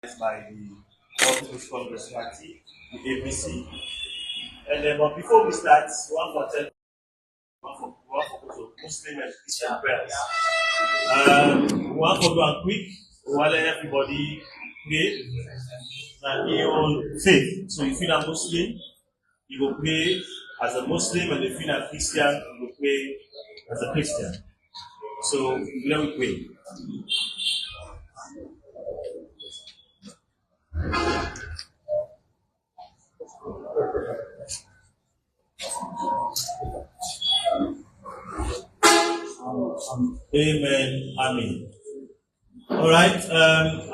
by the All People's Congress Party, the APC. And then, but before we start, one for Muslim and Christian prayers. One for go and quick, while everybody pray and in your own faith. So if you're a Muslim, you will pray as a Muslim, and if you're a Christian, you will pray as a Christian. So let me pray. Amen. Amen. All right.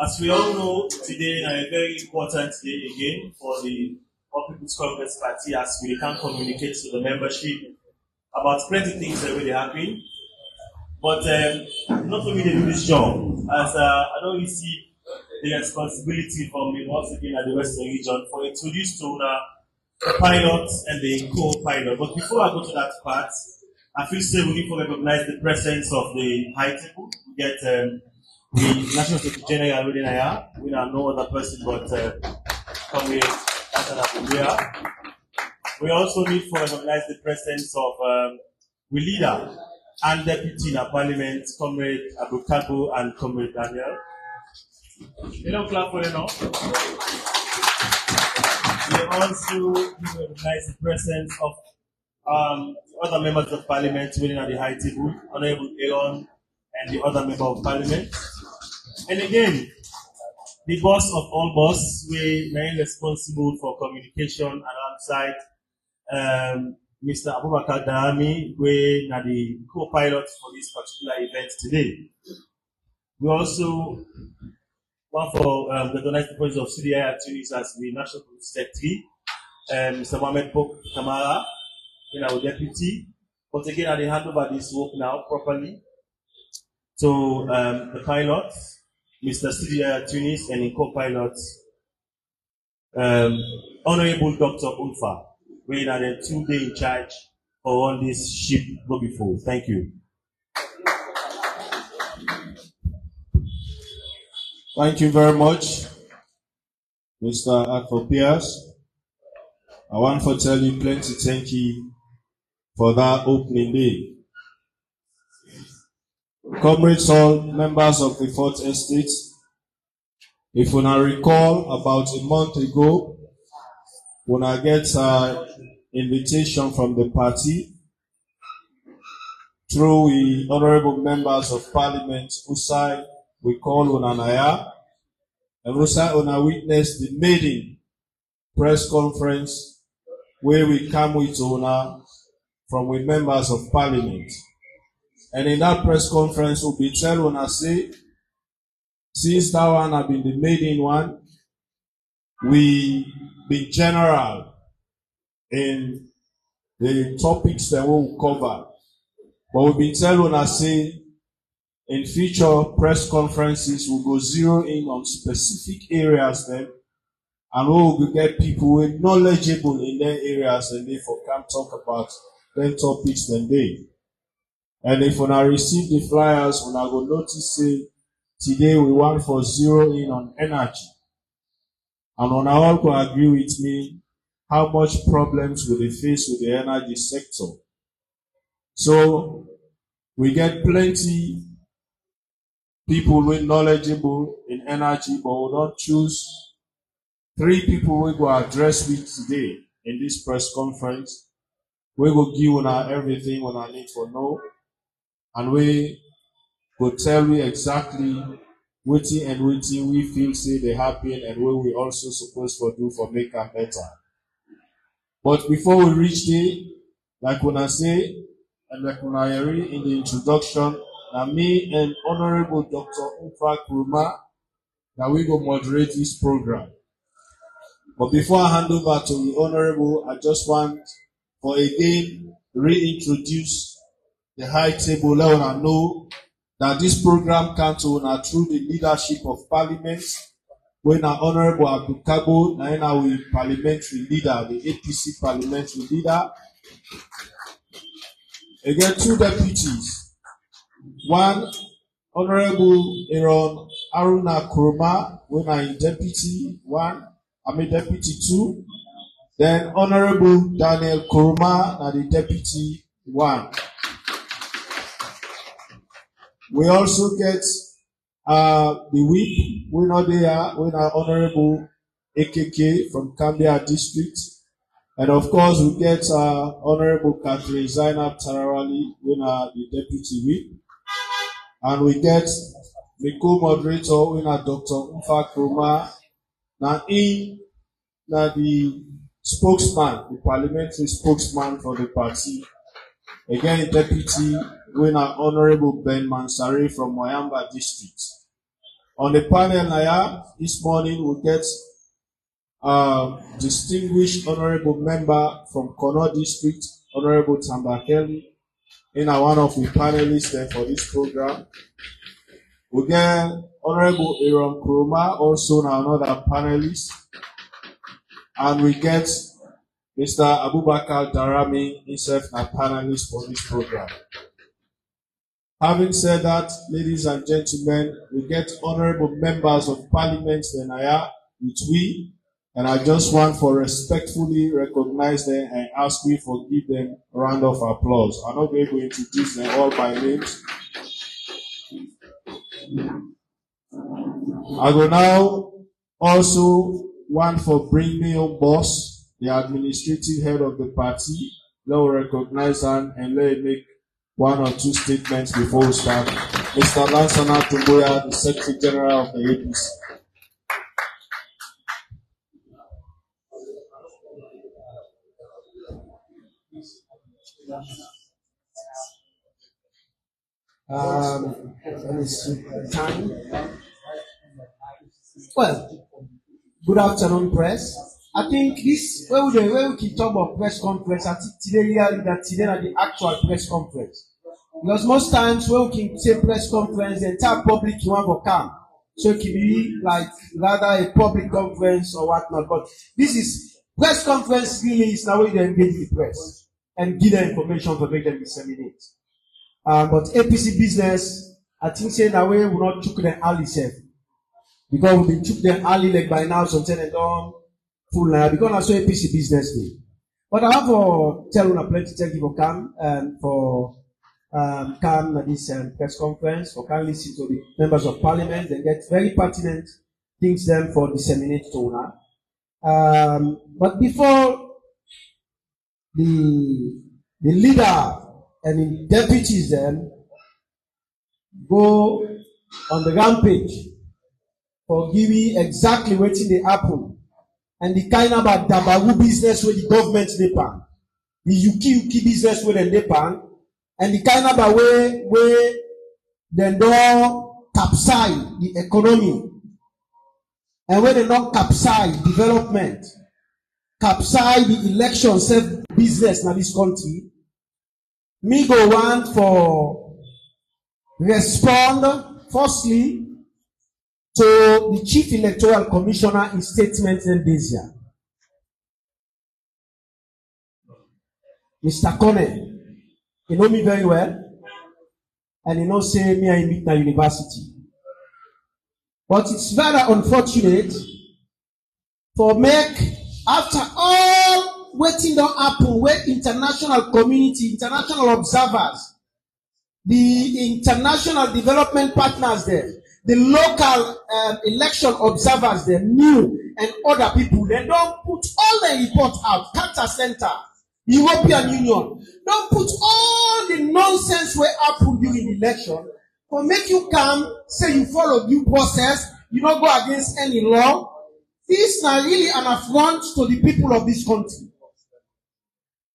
As we all know, today is a very important day again for the All People's Congress Party, as we can communicate to the membership about plenty things that really happen. But not for me to do this job, as I don't receive the responsibility from me once again at the Western region for introduce to the pilot and the co-pilot. But before I go to that part, I feel say we need to recognize the presence of the high table. We get the National Secretary General already here. We are no other person but Comrade Atanabuya. We also need to recognize the presence of the leader and deputy in our parliament, Comrade Abukabo and Comrade Daniel. You don't clap for them now. We also recognize the presence of other members of parliament within at the high table, Honorable Leone and the other member of parliament. And again, the boss of all boss, we are responsible for communication alongside Mr. Abubakar Dahami, we are the co-pilot for this particular event today. We also want for recognize the presence of CDI at Tunis as the National Police Secretary, Mr. Mohamed Pok Kamara, our deputy. But again, I hand over this work now properly to the pilot, Mr. CDI at Tunis, and the co-pilot, Honorable Dr. Ulfa. We are the 2 days in charge for all this ship go before. Thank you. Thank you very much, Mr. Akfopias. I want to tell you plenty thank you for that opening day. Comrades, all members of the 4th Estate, if you now recall, about a month ago, when I get an invitation from the party through the honorable members of parliament, Usai, we call Unanaya, and Usai Una witnessed the maiden press conference where we come with Una from the members of parliament. And in that press conference, we'll be telling Una say, since that one have been the maiden one, we be general in the topics that we'll cover. But we'll be telling us say in future press conferences we'll go zero in on specific areas then, and we'll get people who are knowledgeable in their areas and therefore can talk about them topics then they. And if when I receive the flyers, when I go notice say today we want for zero in on energy. And on all can agree with me how much problems will they face with the energy sector. So we get plenty people who are knowledgeable in energy, but we don't choose 3 people we go address with today in this press conference. We go give una everything una need for know, and we go tell you exactly waiting and waiting we feel say they happen and what we also supposed to do for make them better. But before we reach there, like when I say, and like when I read in the introduction, now me and Honorable Dr. Ufa Kuruma, that we go moderate this program. But before I hand over to the Honorable, I just want for again reintroduce the high table. Let us know that this program comes to us through the leadership of parliament, when our Honorable Abukabo, and our parliamentary leader, the APC parliamentary leader. Again, 2 deputies. One, Honorable Aaron Aruna Kuruma, when I deputy 1, deputy 2. Then Honorable Daniel Kuruma, na the deputy 1. We also get the whip, we know they are Honorable AKK from Cambia District. And of course, we get Honorable Catherine Zainab Tarawali, we are the deputy whip. And we get the co-moderator, we are Dr. Ufa Kuruma, na the spokesman, the parliamentary spokesman for the party. Again, deputy winner Honorable Ben Mansari from Moyamba District. On the panel this morning we get distinguished honorable member from Kono District, Honorable Tambakeli, one of the panelists there for this program. We get Honorable Aaron Kuruma, also another panelist. And we get Mr. Abubakar Darami, himself a panelist for this program. Having said that, ladies and gentlemen, we get honorable members of parliament with we, and I just want to respectfully recognize them and ask you for give them a round of applause. I'm not going to introduce them all by names. I will now also want for bring me on boss, the administrative head of the party. Let me recognize him and let me make 1 or 2 statements before we start. Mr. Lansana Tumboya, the Secretary General of the APC. Time. Well, good afternoon, press. I think this, when we keep talking about press conference, I think today are the actual press conference. Because most times when we can say press conference, the entire public you want to come. So it can be like rather a public conference or whatnot. But this is press conference really is now where they engage the press and give them information to make them disseminate. But APC business, I think say that way will not choke them early self. Because we took them early like by now, so they don't full now. Because I saw APC business day. But I have to tell you plenty thank you for come come at this press conference, for can listen to the members of parliament and get very pertinent things them for disseminate to now. But before the leader and the deputies then go on the rampage for giving exactly what they happen and the kind of dabaru business where the government they pan, the yuki business where they pan, and the kind of way where they don't capsize the economy and where they don't capsize development, capsize the election self business in this country. Me go want for respond firstly to the Chief Electoral Commissioner in statement in this year. Mr. Kone, he know me very well, and he know say me I meet na university. But it's very unfortunate for make after all waiting don't happen where international community, international observers, the international development partners there, the local election observers there, new and other people, they don't put all the reports out. Carter Center, European Union, don't put all the nonsense where happen during the election for make you come, say you follow due process, you don't go against any law. This is now really an affront to the people of this country.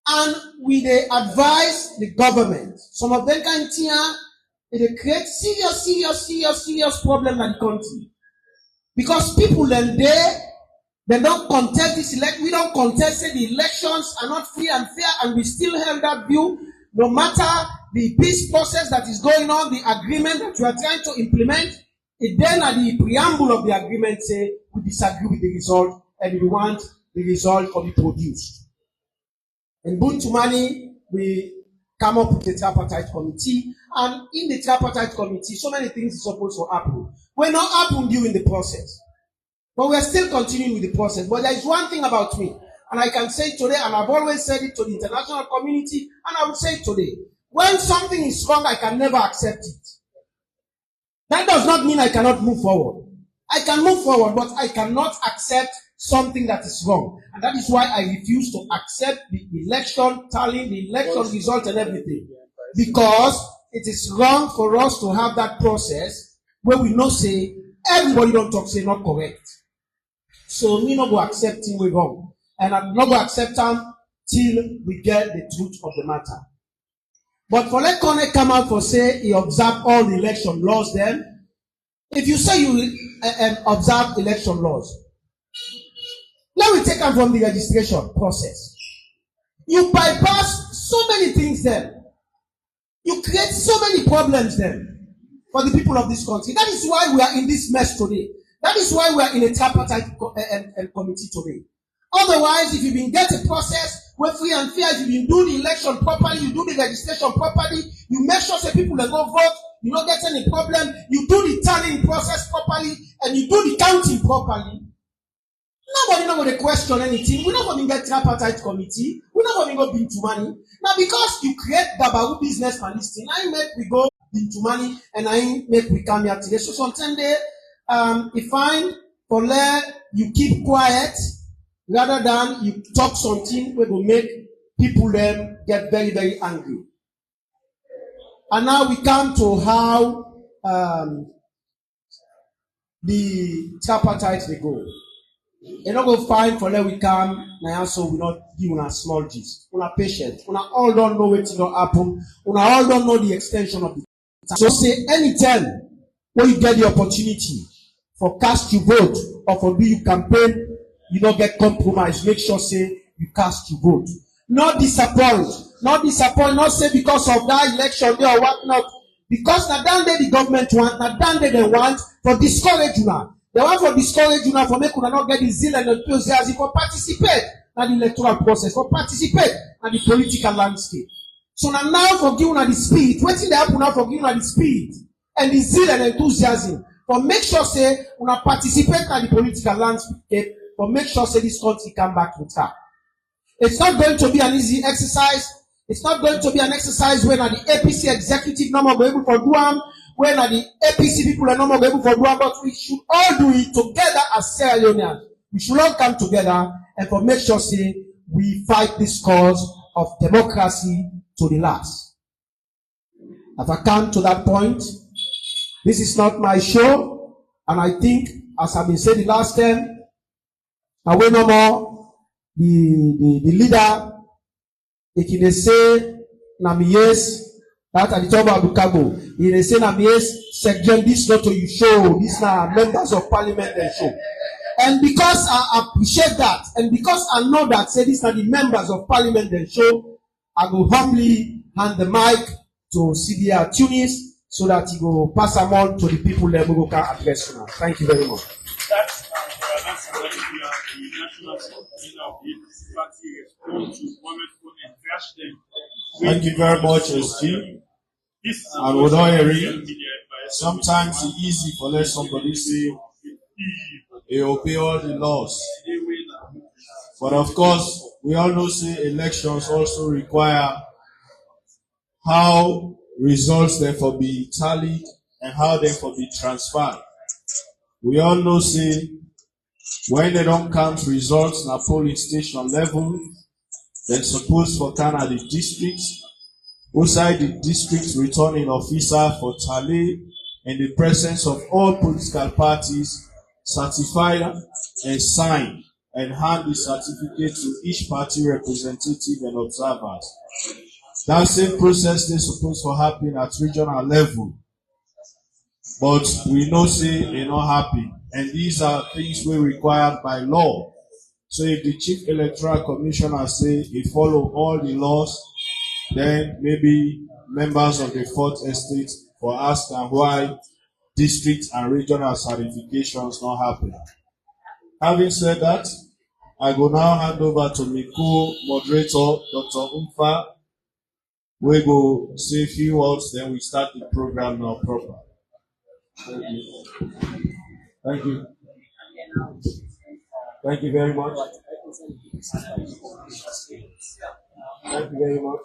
And we they advise the government. Some of them can they create serious problem in the country. Because people then they don't contest this election. We don't contest say the elections are not free and fair, and we still held that view. No matter the peace process that is going on, the agreement that we are trying to implement, it then at the preamble of the agreement say we disagree with the result and we want the result to be produced. In Buntumani, we come up with the tripartite committee, and in the tripartite committee, so many things are supposed to happen. will not happen during the process. But we're still continuing with the process. But there is one thing about me, and I can say it today, and I've always said it to the international community, and I will say it today. When something is wrong, I can never accept it. That does not mean I cannot move forward. I can move forward, but I cannot accept something that is wrong. And that is why I refuse to accept the election tally, the election result and everything. Because it is wrong for us to have that process where we know say, everybody don't talk, say not correct. So me not go accept him we wrong. And I'm not going to accept him till we get the truth of the matter. But for let Kone come out for say he observe all the election laws then, if you say you will observe election laws, let me take them from the registration process. You bypass so many things then. You create so many problems then for the people of this country. That is why we are in this mess today. That is why we are in a tripartite committee today. Otherwise, if you been get a process where free and fair, if you been do the election properly, you do the registration properly, you make sure that people that go vote, you don't get any problem, you do the tallying process properly, and you do the counting properly. Nobody not going to question anything. We're not going to get tripartite committee. We're not going to go into money. Now, because you create Babaru business and this thing, I make we go into money and I make we come here today. So sometimes if find for let you keep quiet rather than you talk something we will make people them get very, very angry. And now we come to how the tripartite they go. You not go find for let we come now, so we not give una small gist. Una patient. Una all don't know what's going to happen. Una all don't know the extension of the time. So say anytime when you get the opportunity for cast your vote or for do you campaign, you don't get compromised. Make sure say you cast your vote. Not disappoint. Not disappoint. Not say because of that election there or what not. Because na down there the government want, na down there they want for discourage una. They want for discourage you now for make you not get the zeal and enthusiasm for participate in the electoral process, for participate in the political landscape. So now for giving the speed, waiting they happen now for giving the speed and the zeal and enthusiasm for make sure say una participate in the political landscape, for make sure say this country come back to track. It's not going to be an easy exercise. It's not going to be an exercise when the APC executive no more able for do when the APC people are no more able for do, but we should all do it together as Sierra Leoneans. We should all come together and for make sure say we fight this cause of democracy to the last. If I come to that point, this is not my show, and I think, as I've been saying the last time, I will no more the leader. If they say Namiyes, that at the top of Bukago, if they say Namiyes, section this not to you show, these are members of parliament and show. And because I appreciate that, and because I know that say these are the members of parliament and show, I will humbly hand the mic to CDR Tunis so that he will pass them on to the people that we can address now. Thank you very much. That's when we are the national convener of the APC party respond to Mohammed Kone and trash them. Thank you very much, SG. And Wodoyeri, sometimes it's easy for let somebody say they obey all the laws. But of course, we all know say elections also require how results therefore be tallied and how therefore be transferred. We all know say when they don't count results at polling station level, they're supposed for Canada the districts. Outside the district returning officer for tally in the presence of all political parties certified and signed and hand the certificate to each party representative and observers. That same process is supposed to happen at regional level. But we know say they not happen. And these are things we required by law. So if the Chief Electoral Commissioner say he follow all the laws, then maybe members of the Fourth Estate for ask them why district and regional certifications not happen. Having said that, I will now hand over to my co-moderator, Dr. Umfa. We go say a few words, then we start the program now proper. Thank you. Thank you very much. Thank you very much.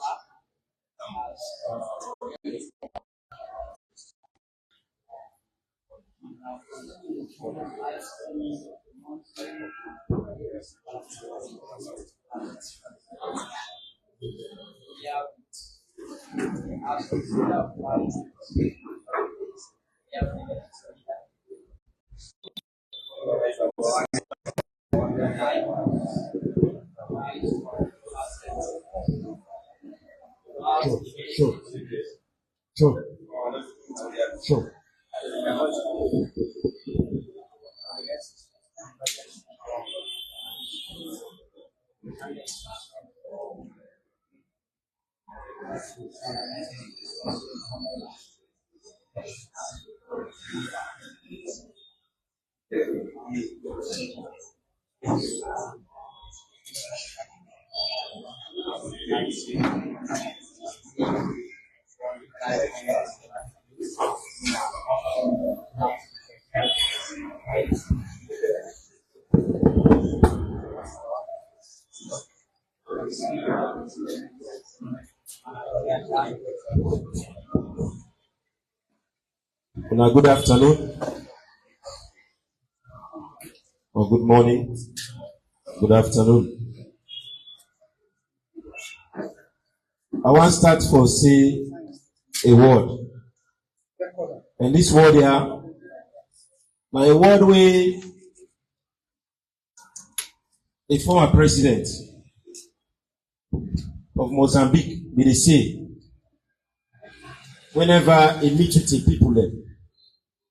Sure. Sure. Sure. Good afternoon or good morning. Good afternoon. I want to start for say a word. And this word here, now a word where a former president of Mozambique be they say, whenever he meet with the people there,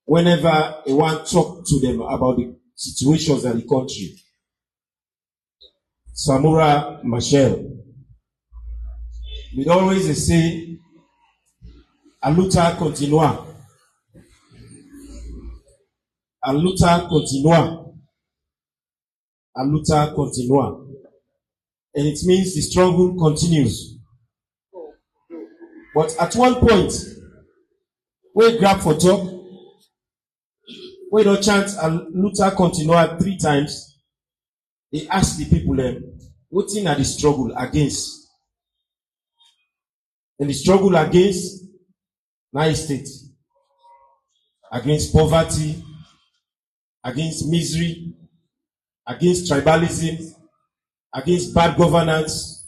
whenever he want to talk to them about the situations in the country, Samura Machel, we always say, a luta continua. A luta continua. A luta continua. And it means the struggle continues. But at one point, we grab for talk, we don't chant a luta continua 3 times. They ask the people what thing are the struggle against? And the struggle against Nice State, against poverty, against misery, against tribalism, against bad governance,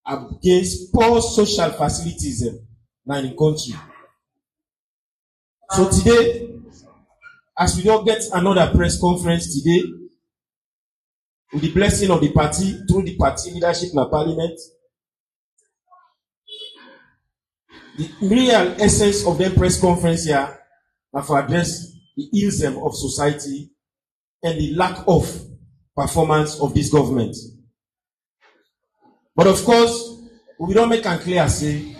against poor social facilities now in the country. So today, as we don't get another press conference today, with the blessing of the party, through the party leadership in the parliament, the real essence of the press conference here are for address the ills of society and the lack of performance of this government. But of course, we don't make it clear say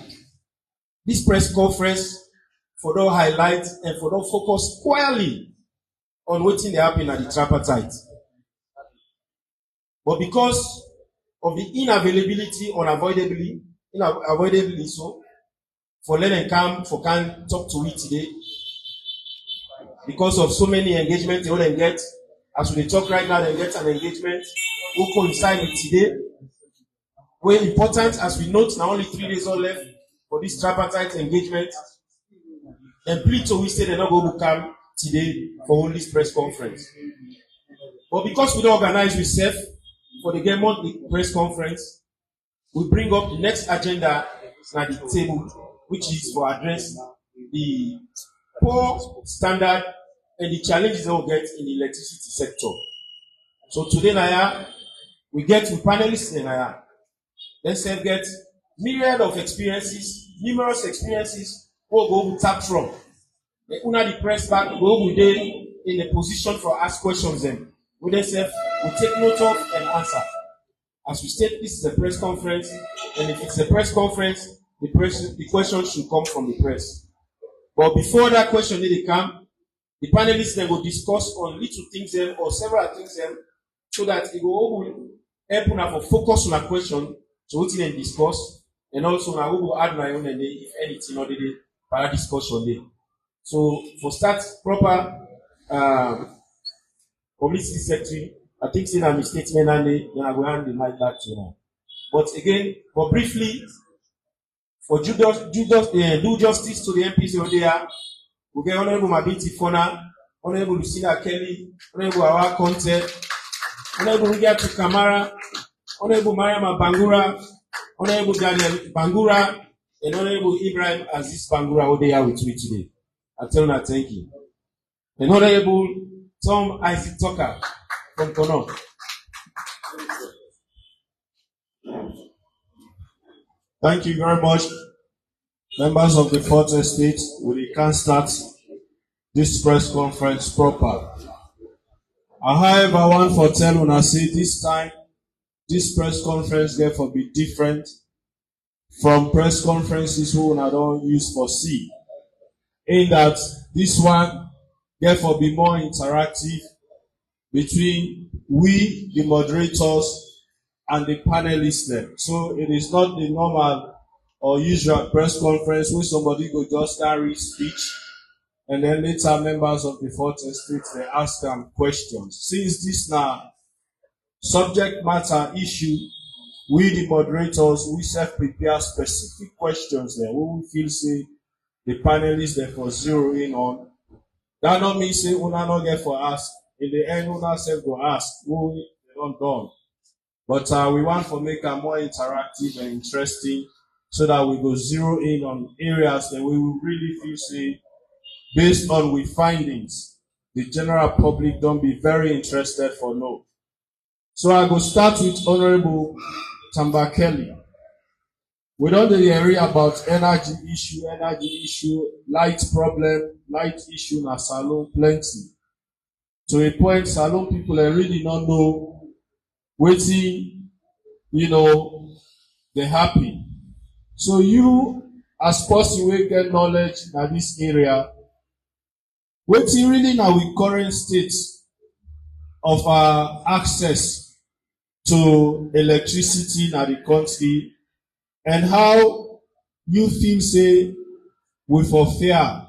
this press conference for don't highlight and for don't focus squarely on what they happen at the tripartite. But because of the unavailability, unavoidably so, for let them come, for can talk to it today, because of so many engagements they wouldn't get. As we talk right now, they get an engagement who coincide with today. Where important, as we note, now only 3 days all left for this tripartite engagement. And please to we say they're not going to come today for only this press conference. But because we don't organize ourselves for the game monthly press conference, we bring up the next agenda at the table, which is for address the poor standard and the challenges that we get in the electricity sector. So today, Naya, we get with panelists in Naya. Let's get myriad of experiences, numerous experiences, we'll go tap from. The una the press back, go with them in a position for ask questions then. We themselves will take note of and answer. As we state, this is a press conference, and if it's a press conference, the question should come from the press. But before that question they come, the panelists then will discuss on little things them or several things them, so that it will help una for focus on a question to what they discuss, and also now we will add my own and if anything or the para discussion there. So for start proper committee secretary, I think say that my statement and then I will hand the mic back to you. But again, but briefly, for do justice to the MPs over there, we get Honorable Mabiti Fona, Honorable Lucina Kelly, Honorable Awa Conte, Honorable Rugiatu Kamara, Honorable Mariama Bangura, Honorable Daniel Bangura, and Honorable Ibrahim Aziz Bangura over there with me today. I tell you, thank you. And Honorable Tom Isaac Tucker from Kono. Thank you very much, members of the Fourth Estate. We can start this press conference proper. However, I want to tell you, I say this time, this press conference therefore be different from press conferences who I don't use for C. In that this one therefore be more interactive between we, the moderators, and the panelists there. So it is not the normal or usual press conference where somebody go just carry speech and then later members of the Fourth Estate they ask them questions. Since this now subject matter issue, we the moderators we self-prepare specific questions there. We will feel say the panelists therefore zero in on. That not mean say una not get for ask. In the end, una self go ask. We don't done. But we want to make it more interactive and interesting so that we go zero in on areas that we will really feel say, based on we findings, the general public don't be very interested for no. So I go start with Honorable Tamba Kelly. We don't hear about energy issue, light problem, light issue na salon plenty. To a point, salon people really don't know waiting, they're happy. So you, as person will get knowledge in this area, waiting really now with current state of access to electricity in the country and how you feel say we for fair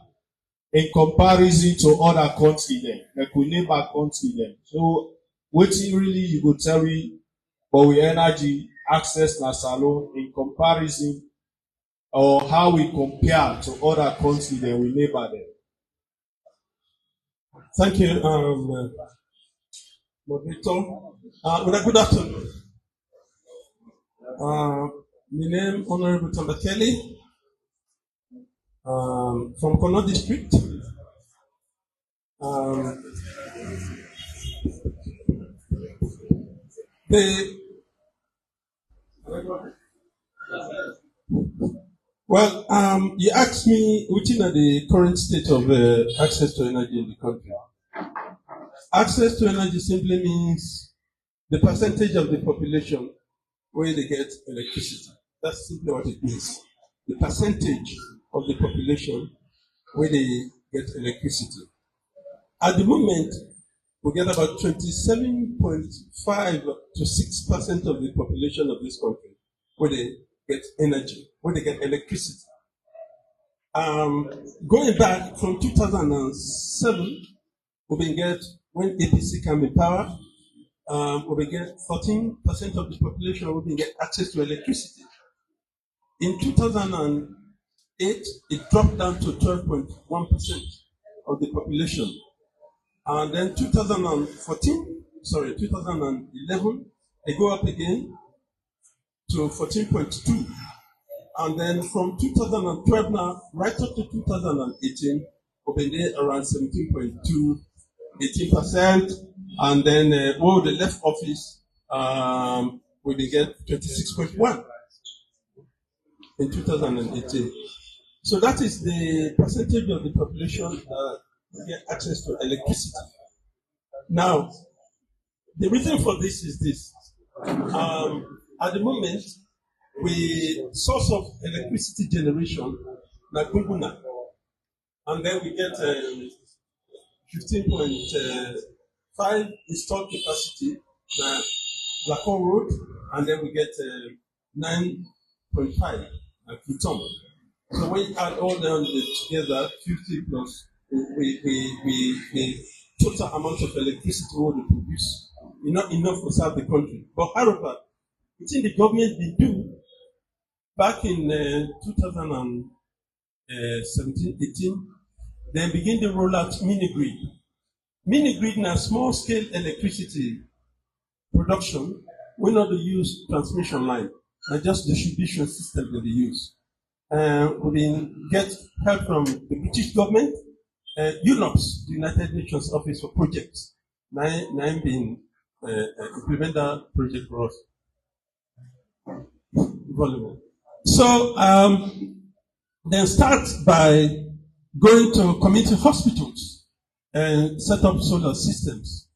in comparison to other countries then, like we neighbor country then. So waiting really you go tell me but we energy access na salon in comparison or how we compare to other countries that we neighbor them. Thank you, moderator. Good afternoon. My name Honorable Tamba Kelly from Kono District. You asked me which are the current state of access to energy in the country. Access to energy simply means the percentage of the population where they get electricity. That's simply what it means. The percentage of the population where they get electricity. At the moment, we get about 27.5 to 6% of the population of this country where they get energy, where they get electricity. Going back from 2007, we get when APC came in power, we get 14% of the population will get access to electricity. In 2008, it dropped down to 12.1% of the population. And then 2011, they go up again to 14.2. And then from 2012 now, right up to 2018, we've been around 17.2, 18%. And then when they left office, we did get 26.1 in 2018. So that is the percentage of the population that get access to electricity. Now, the reason for this is this. At the moment, we source of electricity generation like Gunguna, and then we get 15.5 installed capacity na Lacon Road, and then we get 9.5 like Pluton. So when you add all them together, 50 plus, we total amount of electricity we produce, not enough to serve the country. But however, I think the government did do back in 2017, 18, then begin to roll out mini grid. Mini grid na small scale electricity production. We not use transmission line, and just distribution system that they use. We been get help from the British government, UNOPS, the United Nations Office for Projects. Nine been implement that project for us. Volume. So then start by going to community hospitals and set up solar systems.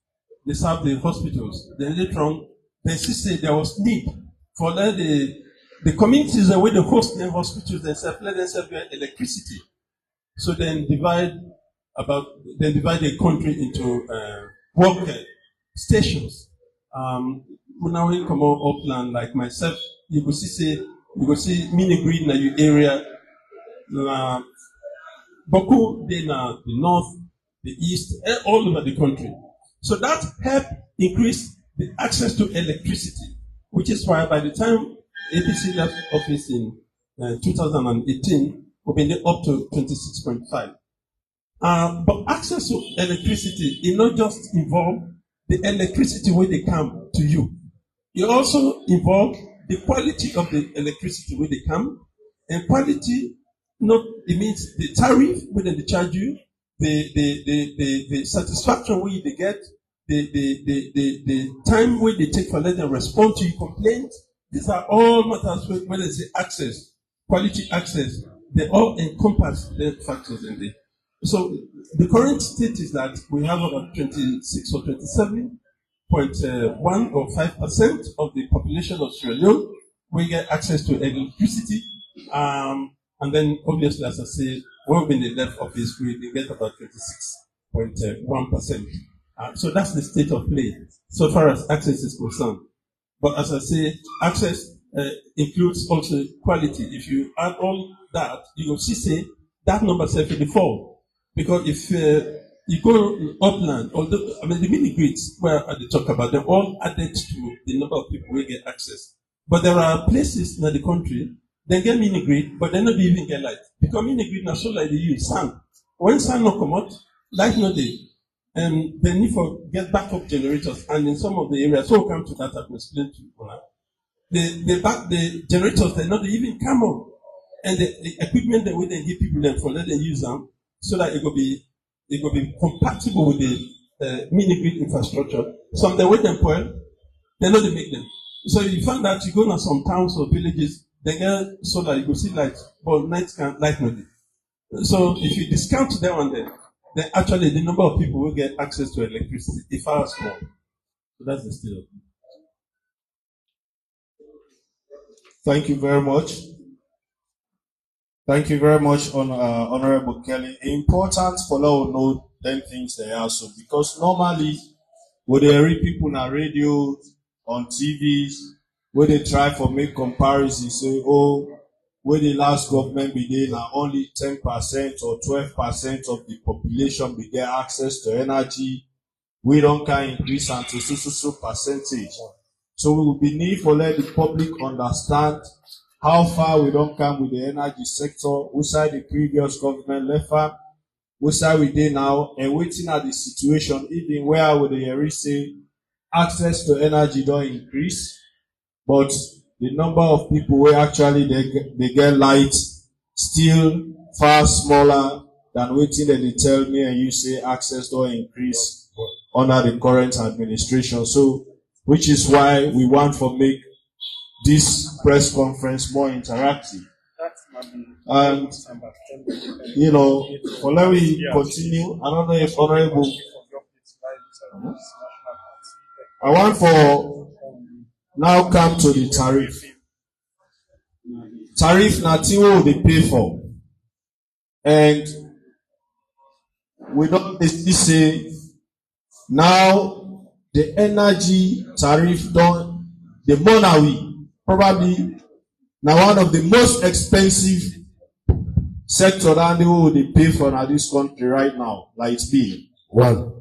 They serve the hospitals. Then later on, they see there was need for the communities where they host their hospitals, they supply themselves with electricity. So then divide the country into work stations. We now come out upland like myself. You go see mini grid in your area. Boku they na the north, the east, all over the country. So that helped increase the access to electricity, which is why by the time APC left office in 2018, we've been up to 26.5. But access to electricity, it not just involve the electricity when they come to you. It also involve the quality of the electricity when they come, and quality it means the tariff when they charge you, the satisfaction when they get, the time when they take for letting respond to your complaint. These are all matters when they say access, quality access. They all encompass the factors in there. So the current state is that we have about 26 or 27.1 or 5% of the population of Sierra Leone we get access to electricity. And then obviously, as I say, when we left office, we get about 26.1%. So that's the state of play, so far as access is concerned. But as I say, access includes also quality. If you add all that, you will see that number will fall. Because if you go upland, although the mini grids where they talk about, they're all added to the number of people who get access. But there are places in the country they get mini grid, but they not even get light. Because mini grid now so like they use sun. When sun not come out, light not there. They need to get backup generators, and in some of the areas, so we'll come to that, I will explain to you now. The generators, they not even come on. And the equipment that we then give people them for, let them use them, so that it will be compatible with the mini grid infrastructure. Some they wait them for, they know they make them. So you find that you go to some towns or villages, they get solar, you go see light, but night can't light no day. So if you discount them on them, then actually the number of people will get access to electricity is far small. So that's the state of it. Thank you very much. Thank you very much, Honorable Kelly. Important for us to know them things they are so, because normally when they read people on radio, on TVs, where they try for make comparisons, say, oh, where the last government be there, now only 10% or 12% of the population be get access to energy. We don't can increase until so percentage. So we will be need for let the public understand how far we don't come with the energy sector, which side the previous government left from, which side we did now, and waiting at the situation, even where would they say access to energy don't increase, but the number of people where actually they get light still far smaller than waiting that they tell me and you say access don't increase under the current administration. So, which is why we want to make this press conference more interactive. And, for let me continue, I don't know if Honorable, I want for now come to the tariff. Tariff nothing will they pay for. And we don't basically say now the energy tariff don't the money probably now one of the most expensive sector that they pay for in this country right now, like it's been. One.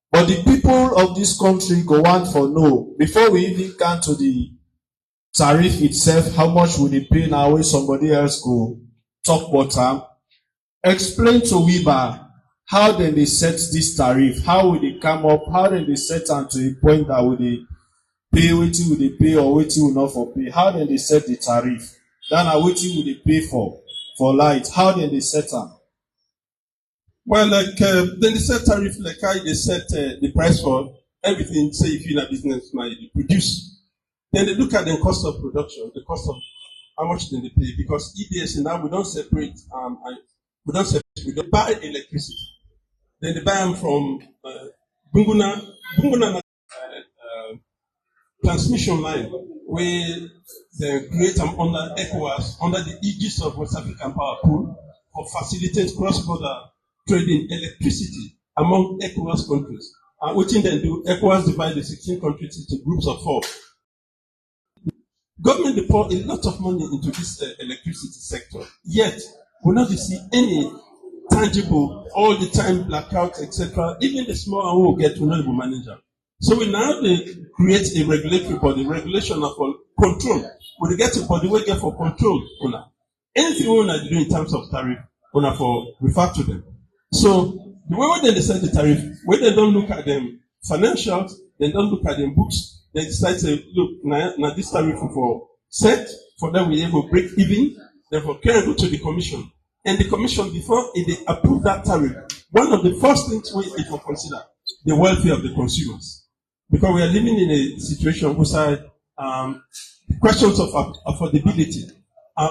But the people of this country go want for no. Before we even come to the tariff itself, how much will they pay now when somebody else go talk bottom? Explain to Weber how then they set this tariff, how will they come up, how then they set them to a point that will they pay, waiting will they pay or waiting will not for pay, how then they set the tariff, then waiting will they pay for light, how then they set them. Well, then they set tariff like how they set the price for everything. Say if you're in a business, you produce. Then they look at the cost of production, the cost of how much then they pay. Because EDS now we don't separate. We don't buy electricity. Then they buy them from Bunguna transmission line, where they create them under ECOWAS, under the aegis of West African Power Pool, for facilitate cross-border trading electricity among ECOWAS countries. And what they do, ECOWAS divide the 16 countries into groups of 4. Government they pour a lot of money into this electricity sector, yet we not see any tangible, all the time blackout, etc. Even the small one will get to know the manager. So we now create a regulatory body, regulation of control. We get a body we get for control. Anything we want to do in terms of tariff, we have for refer to them. So the way they decide the tariff, when they don't look at them financials, they don't look at them books, they decide to look now this tariff for set, for them we able to break even, therefore carry go to the commission. And the commission, before they approve that tariff, one of the first things it will consider the welfare of the consumers. Because we are living in a situation where questions of affordability.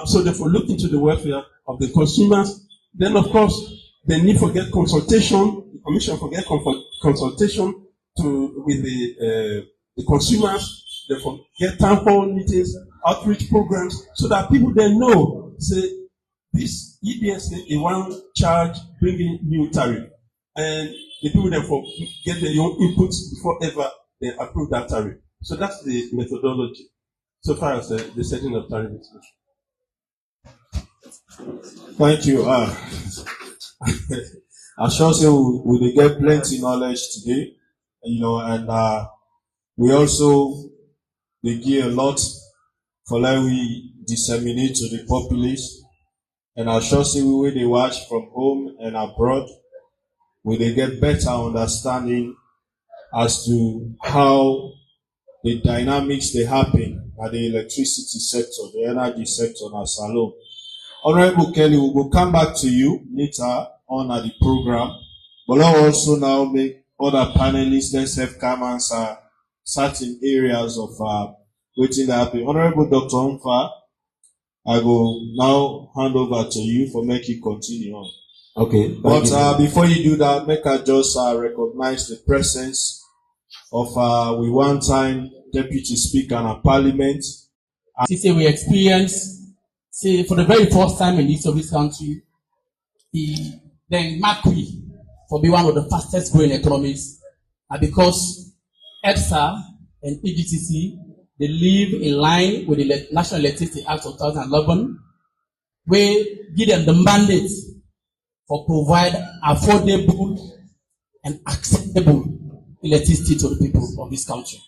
So therefore look into the welfare of the consumers. Then of course, they need to get consultation, the commission for get consultation with the consumers, therefore get town hall meetings, outreach programs, so that people then know, say, this EBS they want charge bringing new tariff. And the people therefore get their own inputs before ever they approve that tariff. So that's the methodology, so far as the setting of tariff is concerned. Thank you. I'm sure say we will get plenty knowledge today, and we also they give a lot for like we disseminate to the populace, and I'm sure say we will they watch from home and abroad, will they get better understanding as to how the dynamics they happen at the electricity sector, the energy sector, and Salome. Honorable Kelly, we will come back to you later on at the program, but I'll also now make other panelists let's have come answer certain areas of waiting that happen. Honorable Dr. Umfa, I will now hand over to you for making continue on. Okay. But before you do that, make I just recognize the presence of we one-time Deputy Speaker of Parliament. We experience, for the very first time in the history of this country, then Macri for being one of the fastest growing economies, and because EPSA and EGTC they live in line with the National Electricity Act of 2011, we give them the mandate for provide affordable and acceptable electricity to the people of this country.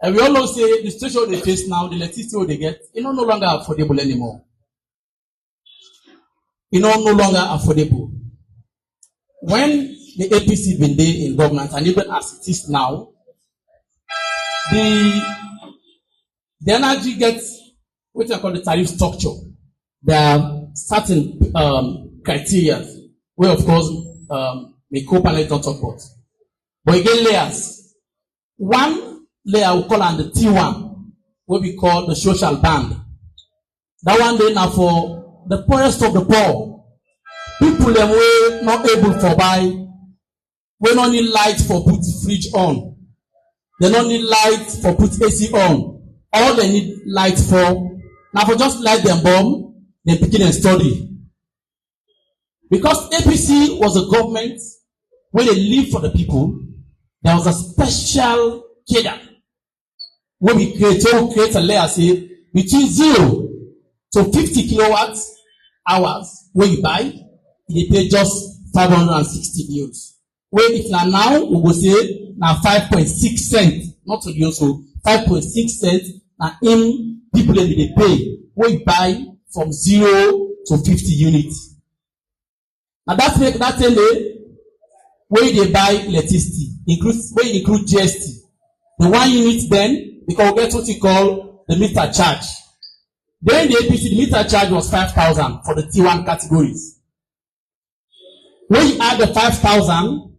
And we all know say the situation they face now, the electricity they get, it's no longer affordable anymore. It's no longer affordable. When the APC been there in government, and even as it is now, the energy gets what I call the tariff structure. There are certain criteria where, of course, the co-panel don't talk about. But again, layers. One layer we call on the T1, what we call the social band. That one day now for the poorest of the poor. People them were not able to buy. We don't need light for put fridge on. They don't need light for put AC on. All they need light for now for just light them bomb, then begin and study. Because APC was a government where they live for the people, there was a special cadre where we create a layer say between 0 to 50 kilowatts hours when you buy, you pay just 560 euros. Where if now we go say now 5.6 cents, not to the also 5.6 cents now in people they pay when you buy from 0 to 50 units. Now that's make that tell you when they buy electricity, when you include GST. The 1 unit then, because we get what you call the meter charge. Then the APC, the meter charge was 5,000 for the T1 categories. When you add the 5,000,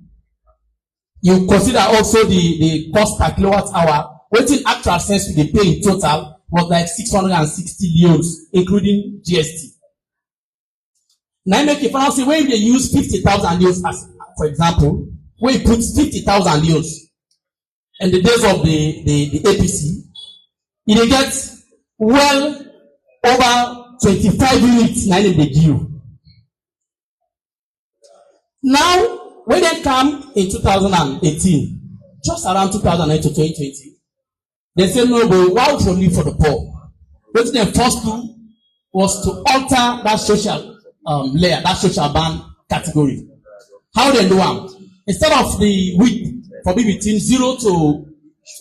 you consider also the cost per kilowatt hour. What in actual sense we pay in total was like 660 euros, including GST. Now make it fancy when they use 50,000 euros as, for example, when you put 50,000 euros in the days of the APC, it gets well over 25 units now in the due. Now, when they come in 2018, just around 2008 to 2020, they say no, but why should we for the poor? What they first do was to alter that social layer, that social band category. How they do it? Instead of the width for between 0 to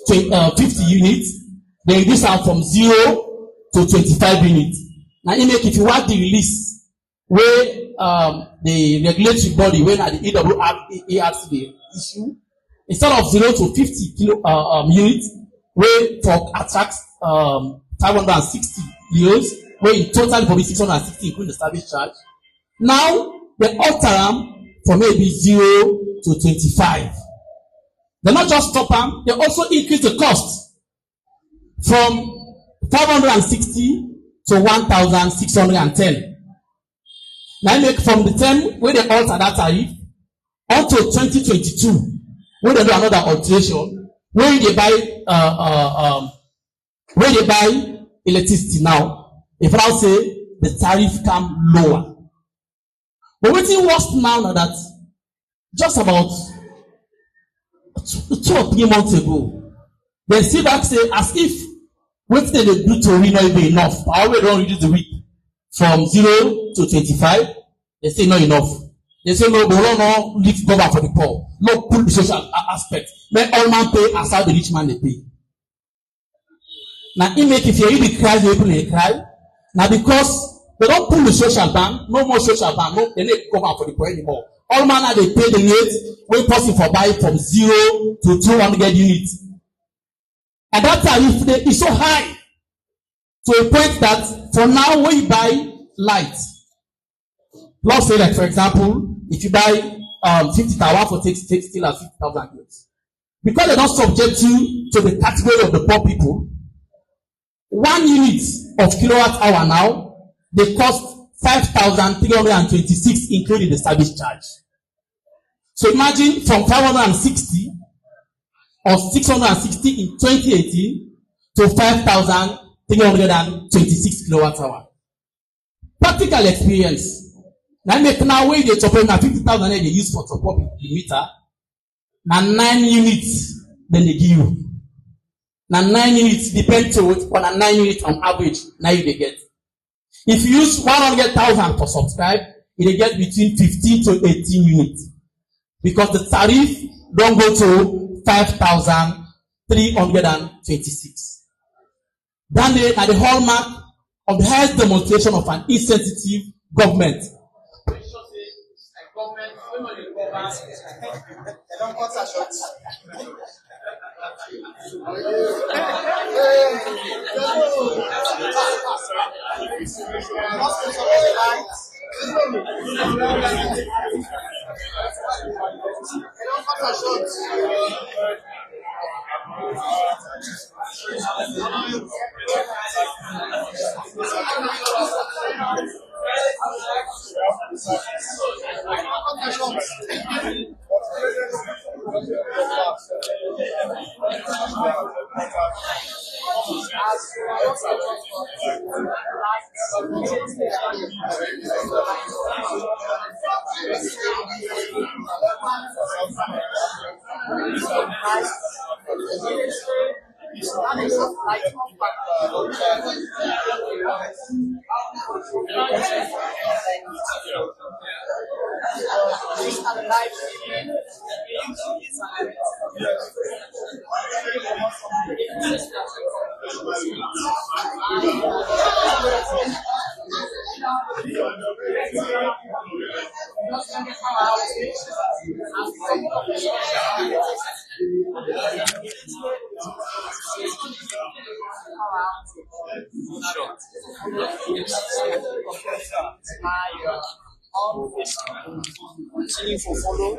50 units, they reduce out from 0 to 25 units. Now, if you want the release, where the regulatory body, when at the EWRC the issue, instead of 0 to 50 units, where for attracts 560 euros, where in total for 660 including the service charge. Now they alter them for maybe 0 to 25. They not just stop them, they also increase the cost from 560 to 1,610. Now make from the time when they alter that tariff until 2022, when they do another alteration, when they buy electricity now, if I say the tariff come lower. But what's worse now that just about 2 or 3 months ago, they see back say as if what they do to read not be enough. I already don't reduce the week from 0 to 25. They say not enough. They say no, but no leave cover for the poor. No pull the social aspect. Let all man pay as how the rich man they pay. Now, if you read the cry, they will cry. Now, because they don't pull the social ban, no more social ban, no, they need cover for the poor anymore. All man they pay the rate when possible for buy from 0 to 200 units. And that tariff is so high to a point that for now when you buy light, let's say like for example, if you buy 50,000 for take still at 50,000 units, because they're not subject to the category of the poor people, 1 unit of kilowatt hour now they cost 5,326 including the service charge. So imagine from 560 or 660 in 2018 to 5,326 kilowatt hour. Practical experience. Now make now when they top up now 50,000 they use for top up the meter. Now 9 units then they give you. Now 9 units depend to it, but 9 units on average now you they get. If you use 100,000 for subscribe, it get between 15 to 18 units. Because the tariff don't go to 5,326. Then they are the hallmark of the highest demonstration of an insensitive government. Continue for follow.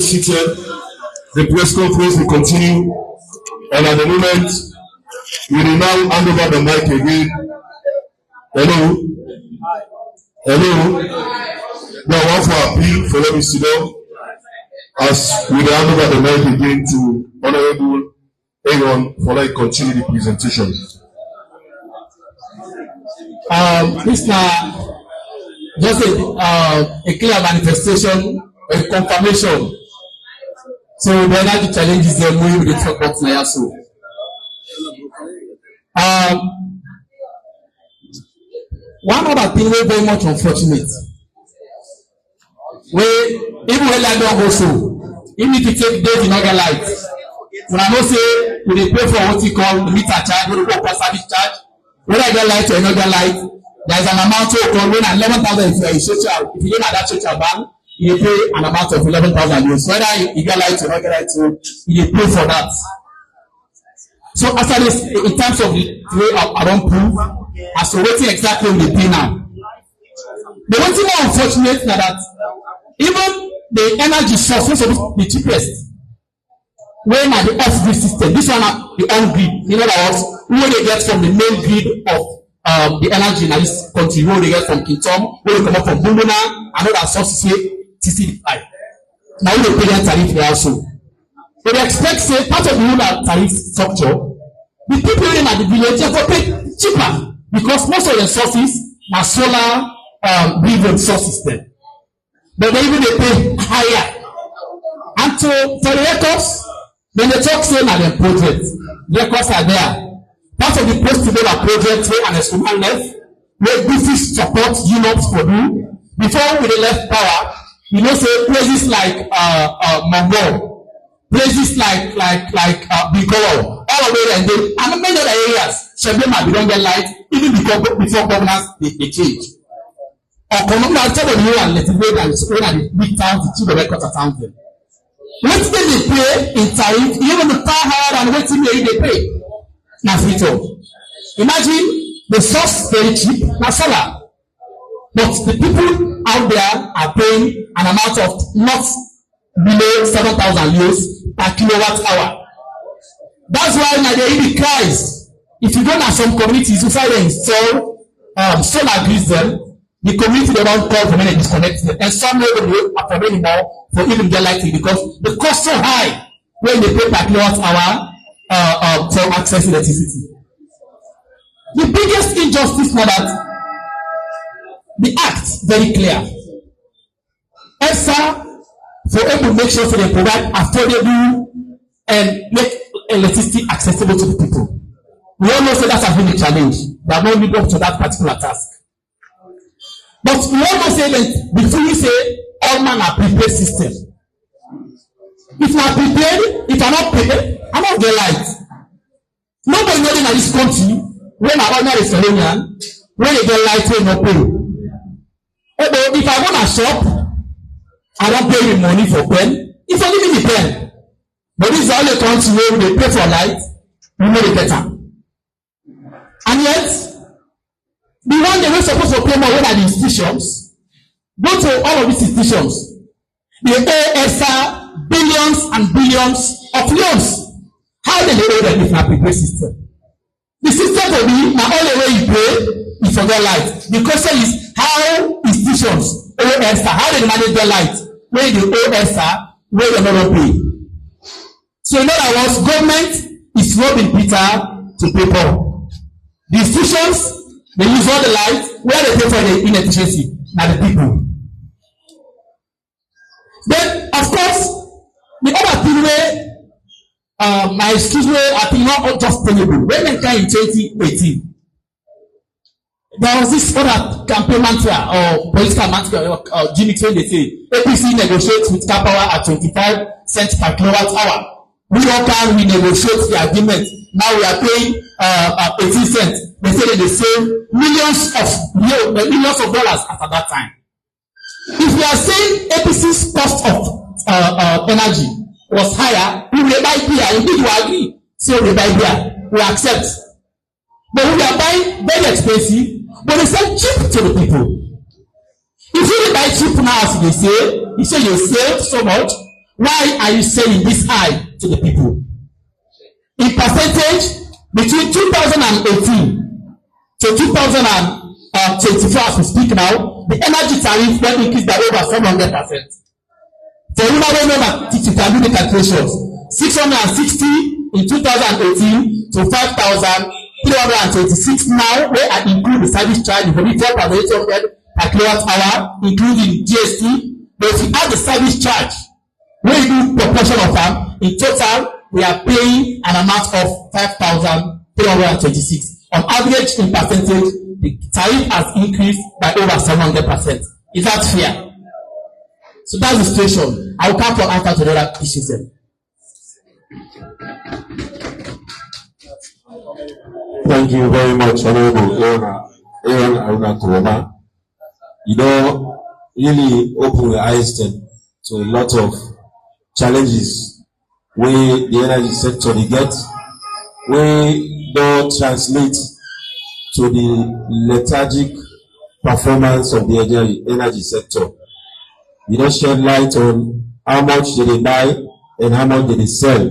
Seated. The press conference will continue, and at the moment, we will now hand over the mic again. Hello? Hello? Now, one for appeal for let me sit down, as we will hand over the mic again to Honorable Aaron for like continue the presentation. This now just a clear manifestation, a confirmation. So the energy challenges them we will talk about now. So one other thing wey very much unfortunate, wey even when I don go so, you need to take days in other light. When I know say we dey pay for what you call the meter charge, we dey pay for service charge. Whether I get light or another light, there is an amount to call when 11,000 if you are a social, if you don't have that social bank, you pay an amount of 11,000 euros. So whether you get light or not get light, so you pay for that. So after this, in terms of the way I don't prove, as to what exactly we pay now. The one thing more unfortunate is that even the energy source is the cheapest. When at the off-grid system, this one are the on-grid. In other words, where they get from the main grid of the energy in this country, where they get from Kintom, where they come up from Bumuna, and other sources here, TCDI. Now we pay their tariff there also. But they expect say part of the rural tariff structure, the people in at the village will pay cheaper because most of the sources are solar driven sources there. But they even they pay higher. And for the records, then they talk saying that the project, records are there. Part of the post-develop project where an instrument left, where business support units for you. Before we left power, you know, say places like Mongol, places like Bicol, all of it, and many other areas, Shebema, we don't get light, even before governance, they change. Or come on, tell them you and let it wait and when at the big towns, the two records are town them. What they pay in tariff, even the far higher than what they pay. Now, imagine the source very cheap, now solar. But the people out there are paying an amount of not below 7,000 euros per kilowatt hour. That's why now they even cries. If you go to some communities, you find them install solar grids them, the community they don't call for many disconnect them. And some neighborhood are for many more for even get lighting because the cost so high when they pay per kilowatt hour for accessing electricity. The biggest injustice now that the act very clear. ESA for able to make sure so they provide affordable and make electricity accessible to the people. We all know that has been a challenge. They have not lived up to that particular task. But we all know that before we say all man are prepared system. If not prepared, if I'm not prepared, I'm not get light. Nobody knows in this country when I ordinary Leone, when they get light, they not pay. If I want a shop, I don't pay the money for pen. If I give me the pen, but this is the only country where they pay for light, we know the better. And yet, the one they were supposed to pay more when are the institutions, go to all of these institutions. They pay ESA billions and billions of loans. How do they owe them if not prepaid system? The system will be now only way you pay, you forget light. The question is how institutions owe ESA, how they manage their light, where they owe ESA, where they never pay. So in other words, government is robbing Peter to pay Paul. The institutions, they use all the light, where they pay for the inefficiency, now the people. Then, of course, the other thing where my excuse me, I think not just tenable. When they came in 2018, there was this other campaign mantra or political mantra or gimmicks when they say APC negotiates with car power at 25 cents per kilowatt hour. We all can renegotiate the agreement. Now we are paying 18 cents. They say that they save millions of dollars after that time. If we are saying APC's cost of energy was higher, we will buy beer. Indeed, you agree. So we buy beer. We accept. But we are buying very expensive, but they sell cheap to the people. If you buy cheap now, as they say, you say you save so much, why are you selling this high to the people? In percentage, between 2018 to 2024, as we speak now, the energy tariff will increase by over 700%. For you now remember, you can do the calculations. 660 in 2018 to 5,326 now, where I include the service charge, it will be 4,800 per kilowatt hour, including GST. But if you add the service charge, when you do proportion of them, in total, we are paying an amount of 5,326. On average, in percentage, the tariff has increased by over 700%. Is that fair? So that's the situation. I will come to answer to the other issues then. Thank you very much, Honorable Leone Aruna. You know, really open your eyes to a lot of challenges where the energy sector they get, where don't translate to the lethargic performance of the energy sector. You don't shed light on how much they buy and how much they sell.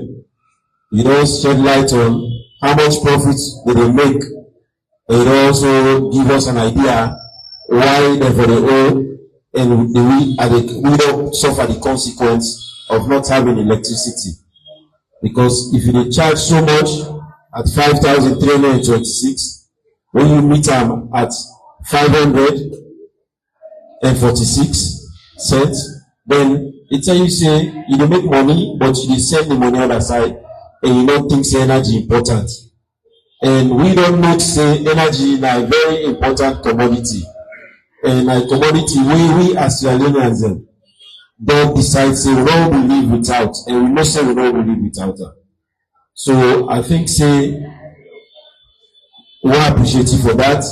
You don't shed light on how much profits they make. And it also give us an idea why they owe and we don't suffer the consequence of not having electricity. Because if you charge so much at 5,326, when you meet them at 546 cents, then it's how you say you don't make money, but you send the money on the side, and you don't think say energy important. And we don't know say energy is a very important commodity. And a commodity we as Leoneans God decides say we don't believe without, and we know say we don't believe without her. So I think say we appreciate you for that.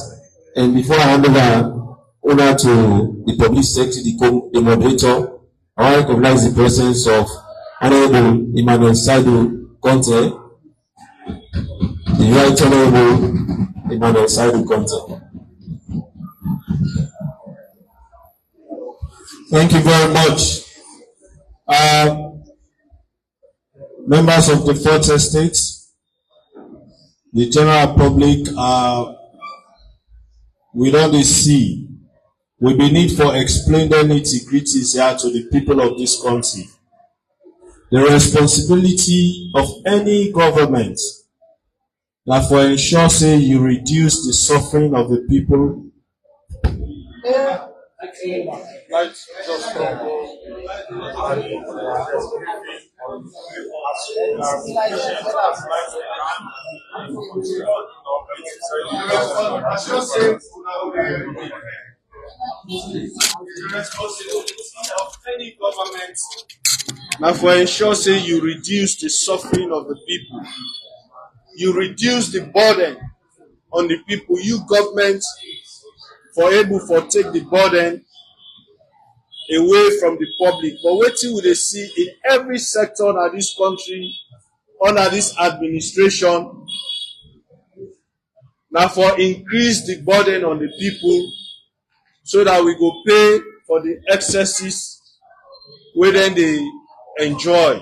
And before I hand over to the public secretary, the moderator, I want to recognize the presence of Honorable Emmanuel Saidu Conte, the Right Honorable Emmanuel Saidu Conte. Thank you very much. Members of the Fourth Estate, the general public, we don't see. We be need for explain the nitty-gritties here to the people of this country. The responsibility of any government now for ensure say you reduce the suffering of the people. The responsibility of any government now for ensure say you reduce the suffering of the people. You reduce the burden on the people. You government for able for take the burden away from the public. But what will they see in every sector of this country under this administration now for increase the burden on the people so that we go pay for the excesses where then they enjoy.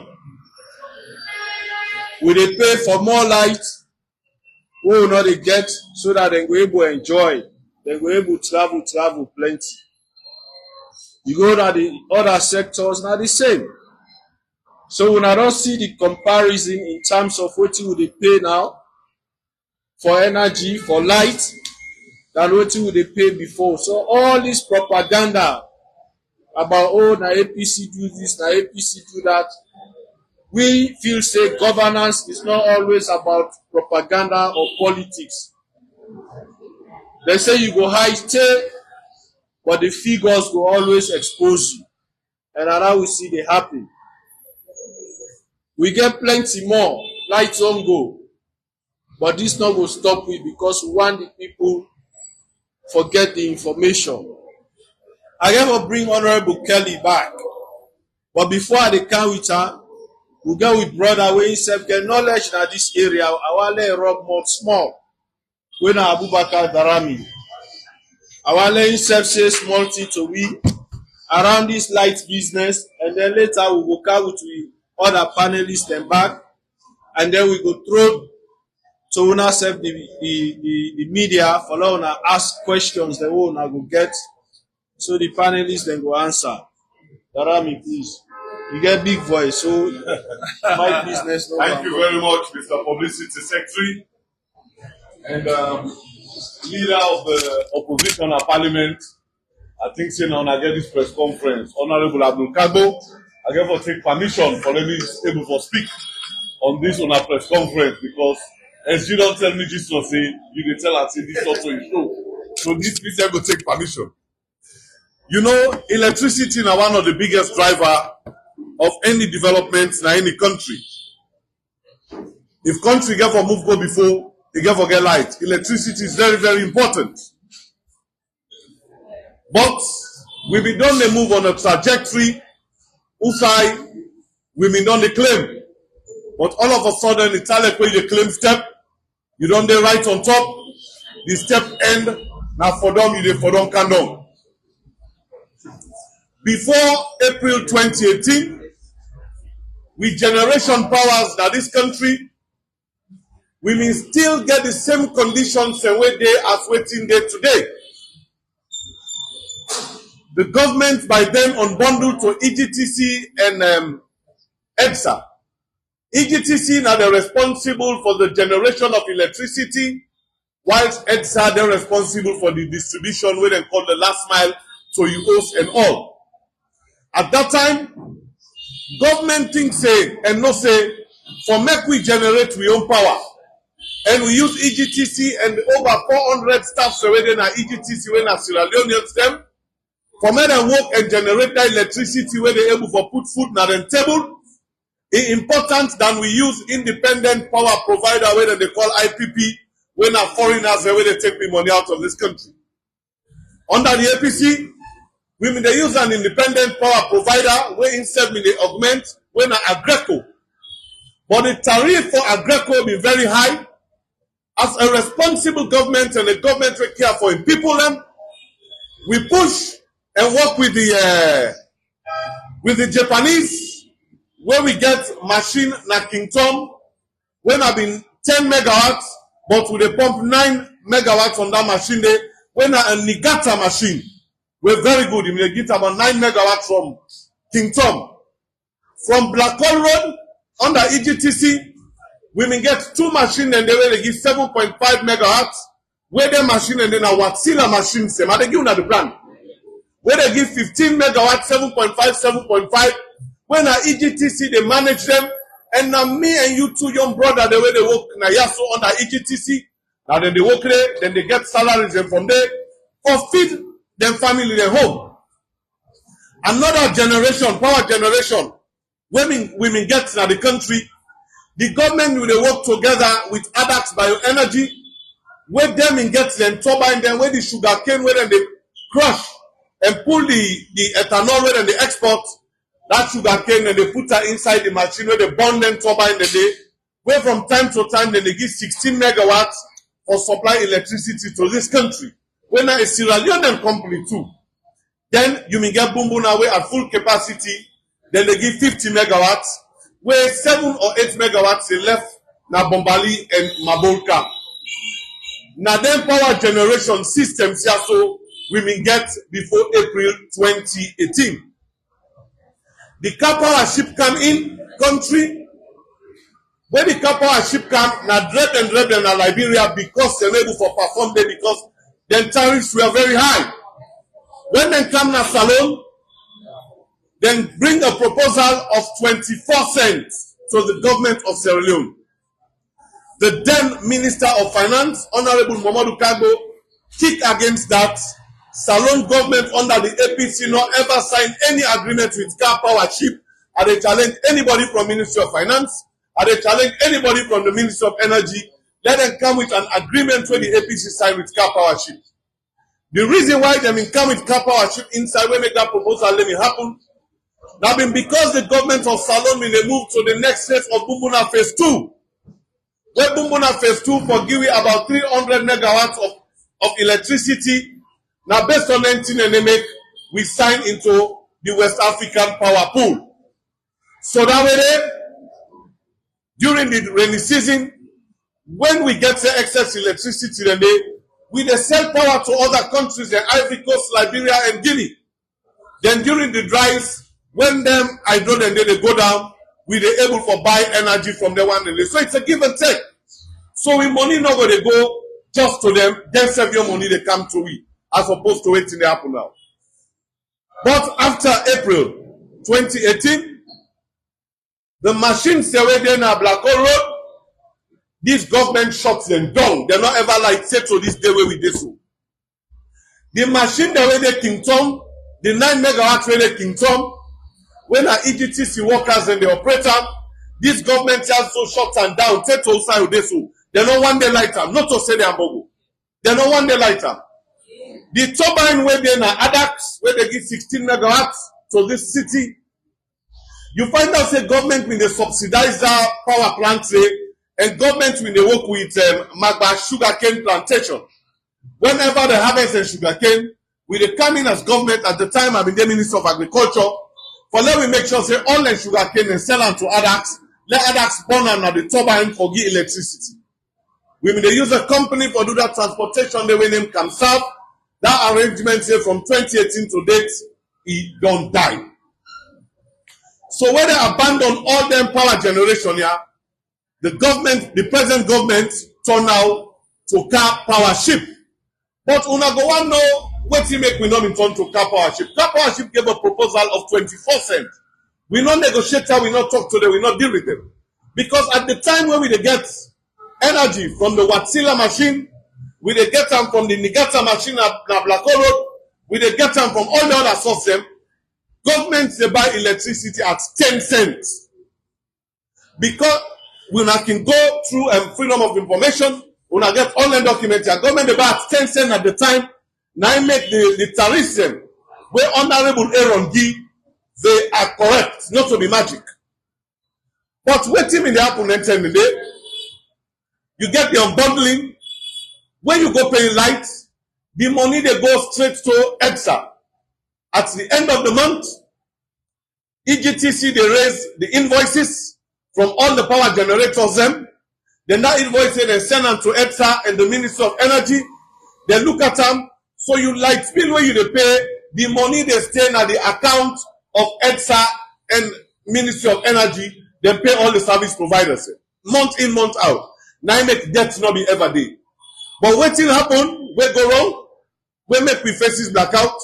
We they pay for more light we will not get so that they go able to enjoy. They go able to travel plenty. You go to the other sectors, not the same. So when I don't see the comparison in terms of what you would pay now for energy, for light, than what you would pay before. So all this propaganda about, oh, na APC do this, na APC do that, we feel say governance is not always about propaganda or politics. They say you go high stay, but the figures will always expose you. And now we see they happen. We get plenty more, lights on go. But this not will stop we because we want the people forget the information. I ever bring Honorable Kelly back. But before I come with her, we go with brother where himself get knowledge in this area. I want to rub more small. When Abubakar Darami. I want to himself say small thing to we around this light business, and then later we will come with the other panelists and back, and then we go through to una self the media for now ask questions that we will go get, so the panelists then go answer. Darami, please. You get big voice, so my business. No Thank you very much, Mr. Publicity Secretary, and leader of the opposition at Parliament. I think saying now I get this press conference, Honorable Abdul Kagbo, I get for take permission for me able to speak on this on a press conference because as you don't tell me this to say, you can tell and say this also is show. So this people go take permission. You know, electricity is one of the biggest driver of any development in any country. If country get for move go before, they get for get light. Electricity is very, very important. But we be done the move on a trajectory, usai, we be done the claim. But all of a sudden, it's like when you claim step, you don't the right on top, the step end, now for them, you for them can down. Before April 2018, with generation powers that this country, we may still get the same conditions the way they are waiting there today. The government by then unbundled to EGTC and EDSA. EGTC now they're responsible for the generation of electricity, whilst EDSA they're responsible for the distribution, where they call the last mile to UOs and all. At that time, government thinks say and no say for make we generate we own power. And we use EGTC and over 400 staffs already in EGTC when Sierra Leoneans them. For men and work and generate that electricity where they able for put food na the table. It's important that we use independent power provider where they call IPP when are foreigners where they take the money out of this country. Under the APC, women they use an independent power provider where instead they augment when are Agreco. But the tariff for Agreco will be very high. As a responsible government and a government that care for people, we push and work with the Japanese, where we get machine na King Tom, when have been 10 megawatts, but with a pump 9 megawatts on that machine there, when a Nigata machine, we're very good. We get about 9 megawatts from King Tom. From Black Hole Road, under EGTC, we may get 2 machines and they give 7.5 megawatts, where the machine and then a Watsila machine, same, they give the brand. Where they give 15 megawatts, 7.5, 7.5. When at EGTC, they manage them. And now me and you two young brother, the way they work now Yaso under EGTC. Now then they work there, then they get salaries and from there, or feed them family, their home. Another generation, power generation, women get now the country. The government will work together with ADAX Bioenergy, where them in get them turbine, then where the sugar cane, where then they crush and pull the ethanol, where then they export that sugar cane and they put her inside the machine, where they burn them turbine, then they, where from time to time, then they give 16 megawatts for supply electricity to this country. When a Sierra Leone company too, then you may get Bumbuna way at full capacity, then they give 50 megawatts, where 7 or 8 megawatts they left na Bombali and Mabolka. Now then power generation systems here so we may get before April 2018. The car power ship come in country. When the car power ship come, na dread and na Liberia because they're able for perform there because then tariffs were very high. When they come na Salon, then bring a proposal of 24 cents to the government of Sierra Leone. The then Minister of Finance, Honorable Mamadou Kago, kick against that. Salon government under the APC not ever signed any agreement with car power ship. And they challenge anybody from Ministry of Finance. And they challenge anybody from the Ministry of Energy. Let them come with an agreement where the APC signed with car power ship. The reason why they may come with car power ship inside when make that proposal let me happen. That been because the government of Salon will move to the next phase of Bumbuna Phase 2. Where Bumbuna Phase 2 for giving about 300 megawatts of electricity. Now based on 19 and they make, we sign into the West African power pool. So that way during the rainy season, when we get the excess electricity, then we sell power to other countries, the Ivory Coast, Liberia, and Guinea. Then during the dries, when them hydro then they go down, we are able to buy energy from the one and so it's a give and take. So we money not going to go just to them, then save your money they come to we, as opposed to waiting they happen now. But after April 2018, the machines they were there in Black Hole Road, this government shuts them down. They're not ever like say to this day where we did so. The machine they were there King Tom, the 9 megawatts were there King Tom, when our EGTC workers and the operator, this government has so shut and down, take to outside this so. They don't want the lighter, not to say the ambogo. They don't want the lighter. The turbine where they are ADAX, where they give 16 megawatts to this city, you find out say government when they subsidize that power plants and government when they work with Magba sugarcane plantation. Whenever they harvest a sugarcane, we they come in as government at the time I've been the Minister of Agriculture. For let me make sure say all the sugarcane and sell them to ADAX. Let ADAX burn them at the turbine for give electricity. We mean they use a company for do that transportation. The way name can serve. That arrangement here from 2018 to date, it don't die. So when they abandon all them power generation here, the government, the present government, turn now to car power ship. But una go one know what he make we not in turn to car power ship. Car power ship gave a proposal of 24 cents. We not negotiate her, we not talk to them, we not deal with them. Because at the time when we get energy from the Watsila machine, we get them from the Nigata machine at Black Hole Road, we dey get them from all the other sources. Government they buy electricity at 10 cents. Because we can go through freedom of information, we get online documents. Government they buy at 10 cents at the time. Now I make the tariffs where Honorable Aaron give, they are correct, not to be magic. But waiting in the opponent end of the day, you get the unbundling. When you go pay lights, the money they go straight to EDSA. At the end of the month, EGTC they raise the invoices from all the power generators them. Then that invoice they send them to EDSA and the Ministry of Energy. They look at them. So you light bill where you they pay, the money they stay at the account of EDSA and Ministry of Energy. They pay all the service providers month in, month out. Now make debt not be ever day. But what thing happen, where go wrong, where make we face this blackout,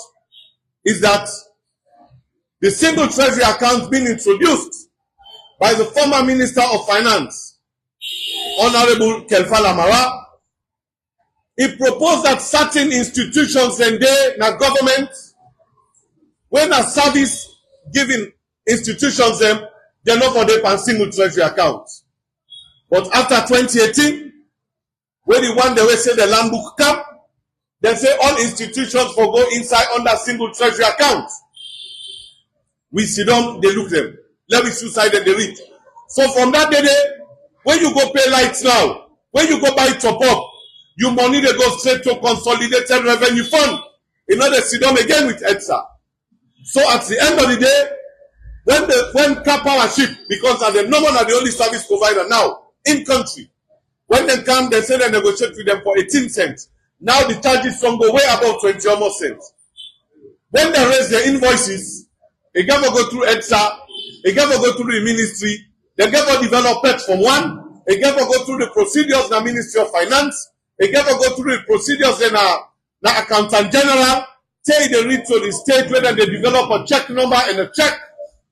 is that the single treasury account being introduced by the former Minister of Finance, Honorable Kelfala Mara. He proposed that certain institutions and they, na government, when a service giving institutions them, they're not for their single treasury account. But after 2018, when the one they will say the land book come, they say all institutions will go inside under single treasury account. We sit down, they look them. Let me suicide and they read. So from that day, when you go pay lights now, when you go buy top up, your money they go straight to consolidated revenue fund. In order to sit down again with EDSA. So at the end of the day, when car power ship, because at the number are the only service provider now in country, when they come, they say they negotiate with them for 18 cents. Now the charges from go way above 20 almost cents. When they raise their invoices, they never go through EDSA, they never go through the ministry, they never develop it from one, they never go through the procedures in the Ministry of Finance, they never go through the procedures in the Accountant General, say they read to the state whether they develop a check number and a check,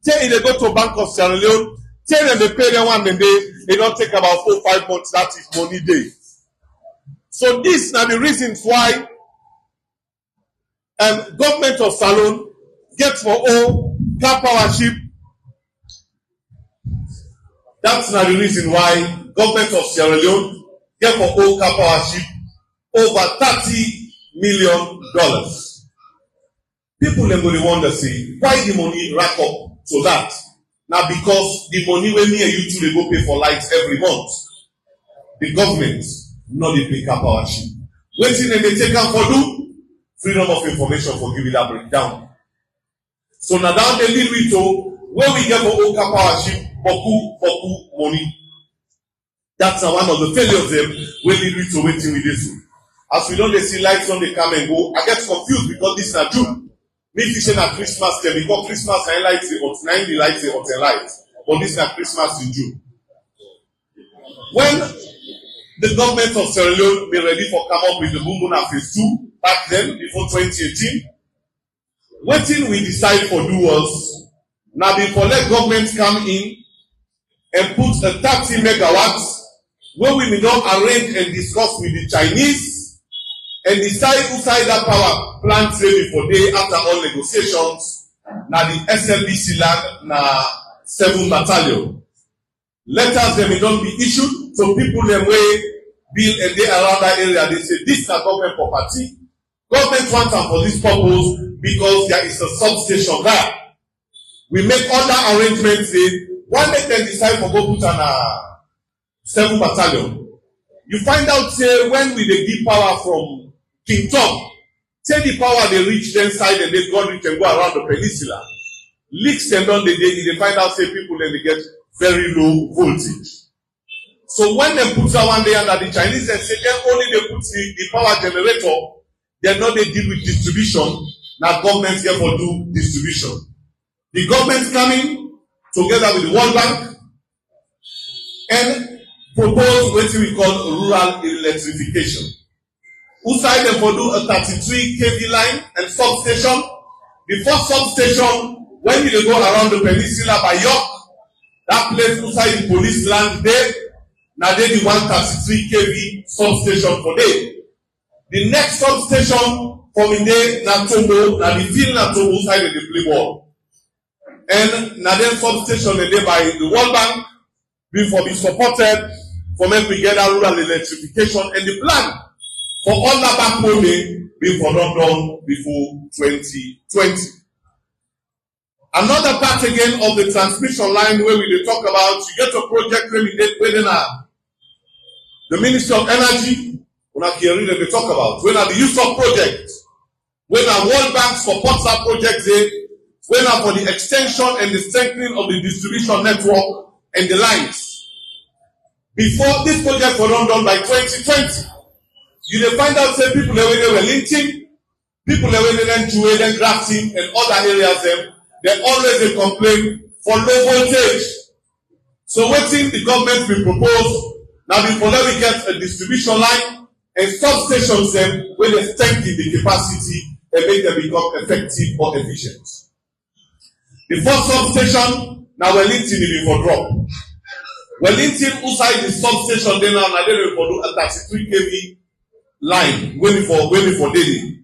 say they go to Bank of Sierra Leone, say them they pay them one and they don't take about 4-5 months, that is money day. So these are the reasons why government of Salone get for all car power ship. That's not the reason why government of Sierra Leone get for all car power ship over $30 million. People then go to wonder say why the money rack up to that. Now because the money when me and you two they go pay for lights every month. The government not the pay car power ship. Waiting and they take out for do freedom of information for giving that breakdown. So now down the lead we to where we get for all car power ship boku money. That's one of the failures of them when lead we to waiting with this. As we don't see lights on they come and go, I get confused because this is not June. Me fishing at Christmas time because Christmas I lights it, but 90 lights it, or lights. But this is not Christmas in June. When the government of Sierra Leone be ready for come up with the Bumbuna phase 2 back then before 2018, what thing we decide for do was now before let government come in and put a 30 megawatts where we may not arrange and discuss with the Chinese and decide who side that power plant ready for day after all negotiations. Now the SLBC land na 7 battalion. Letters them may not be issued, so people them way bill and they around that area they say this is a government property. Government wants them for this purpose because there is a substation there. We make other arrangements. Why make them decide for go put on 7 battalion? You find out say when we they give power from King Tom, say the power they reach then side and they go reach and go around the peninsula. Leaks and on the day they find out say people then they get very low voltage. So when they put that one day under the Chinese and say then only they put the power generator, they know they deal with distribution. Now government here for do distribution. The government coming together with the World Bank and propose what we call rural electrification. Who side them for do a 33 kV line and substation. The first substation, when you go around the peninsula by York, that place inside the police land there, now they the 133 kV substation for day. The next substation from Inde na Tombo, na the field na Tombo side of the play ball. And na then substation dey by the World Bank before be supported for make we get that rural electrification, and the plan for all that backbone before not done before 2020. Another part again of the transmission line where we dey talk about, you get a project where we did within the Ministry of Energy, when I hear they talk about, when the use of projects, when our World Bank supports that project, when for the extension and the strengthening of the distribution network and the lines. Before this project was not done by 2020, you will find out say people they were linking, people they were then doing then drafting and other areas they always complain for low voltage. So waiting the government will propose now before that we get a distribution line and substations where they strengthen the capacity and make them become effective or efficient. The first substation now we're linking it for drop. Wellington inside the substation then now they will do a 33 kV line waiting for daily.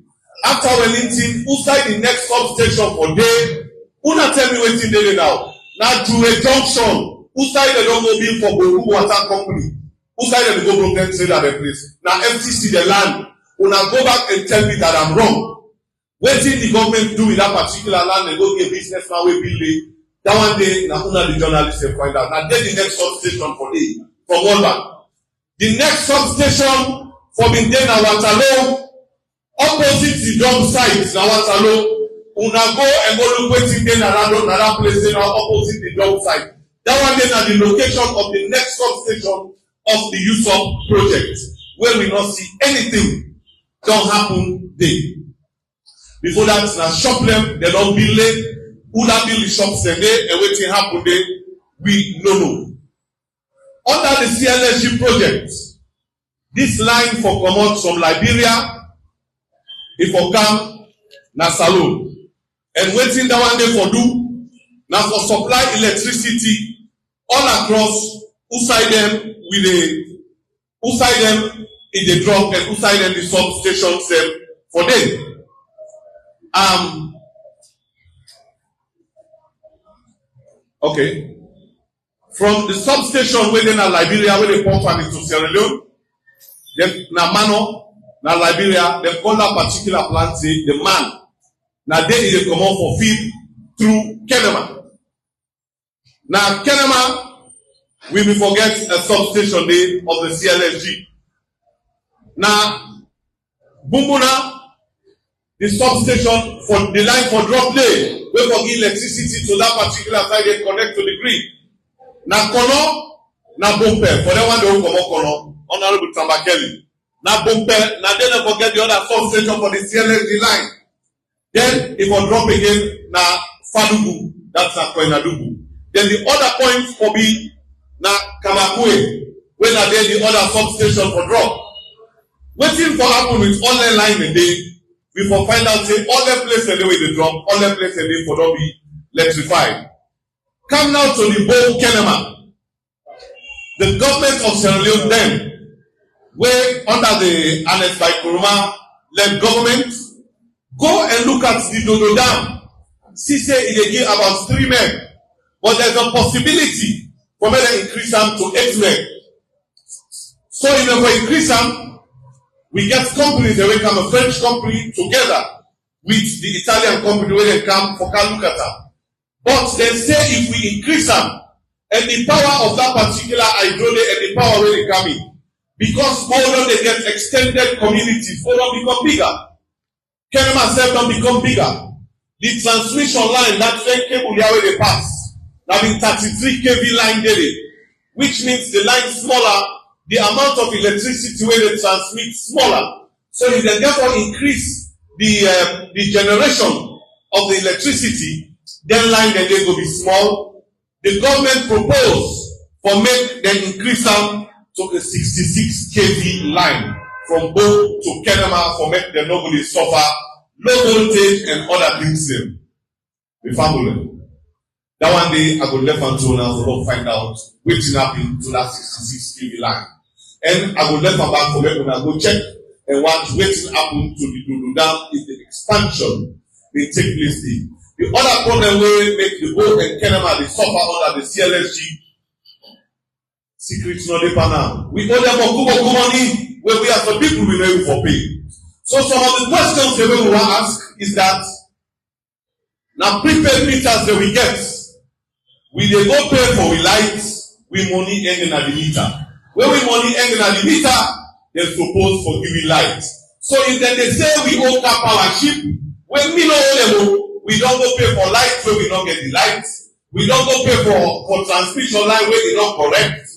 After Wellington, inside the next substation for day, una tell me waiting daily now. Now to a junction, inside they don't go build for Bogu Water Company. Inside they go broken trade at the place. Now FTC the land, una go back and tell me that I'm wrong. Waiting the government do with that particular land and go get business now we build it. That one day, now the journalists will find out. Now, then the next substation for day, from World Bank. The next substation for Bindena Waterloo, opposite the job site, now Waterloo, una go and go look waiting then around another place now opposite the job site. That one then are the location of the next substation of the use of project, where we not see anything don't happen there. Before that, now shop them, they don't build it. Who that build the shops and waiting happen there, we no know. Under the CLSG project, this line for command from Liberia, if for come na Salone, and waiting that one day for do, now for supply electricity all across, outside them with the, outside them in the drop and outside them the substations for them. Okay. From the substation where they na Liberia, where they pump one into Sierra Leone, then na Mano, na Liberia, they call that particular plant say the man. Now they come out for feed through Kenema. Now Kenema, we will forget a substation day of the CLSG. Now Bumbuna, the substation for the line for drop day. We forgive electricity to that particular side they connect to the grid. Na Kono, na Bompe. For that one they will come out Kono. Honorable Tambakeli. Na Bompe, na then they forget the other substation for the CLSG line. Then if we drop again, na Fadugu. That's na Koinadugu. Then the other point for be na Kamakue. When are there the other substation for drop. Waiting for happen with all the line a day. We for find out say all the places where they drop, all the places they for not be electrified. Come now to the Bo Kenema. The government of Sierra Leone then, where under the Annex by Kuruma led government, go and look at the Dodo Dam. See say it give about 3 men, but there's a possibility for me to increase them to 8 men. So if we increase them, we get companies that will come, a French company together with the Italian company where they come for Kalukata. But they say if we increase them and the power of that particular hydraulic and the power where they come in, because more they get extended communities, more don't become bigger. Kenema self don't become bigger. The transmission line, that train cable where they pass, now in 33 kV line daily, which means the line smaller. The amount of electricity where they transmit smaller. So if they therefore increase the generation of the electricity, then line then they go be small. The government proposed for make them increase them to a 66 kV line from Bo to Kenema for make them not go suffer low voltage and other things them. The family. That one day I go left and to now to find out which happened to that 66 kV line. And I will let my back for me when I go check and what waiting happen to the Dodo Dam is the expansion they take place there. The other problem wey make the boat and Kenema dey suffer under the CLSG secret no dey now. We owe them oku money wey we as the people we know for pay. So some of the questions they will ask is that now prepaid meters that we get, we dey go pay for we lights, we money ending at the meter. When we money ending at the meter, they suppose for giving light. So if then they say we own car power ship, when we know them, we don't go pay for light where we don't get the light. We don't go pay for transmission line where they don't correct.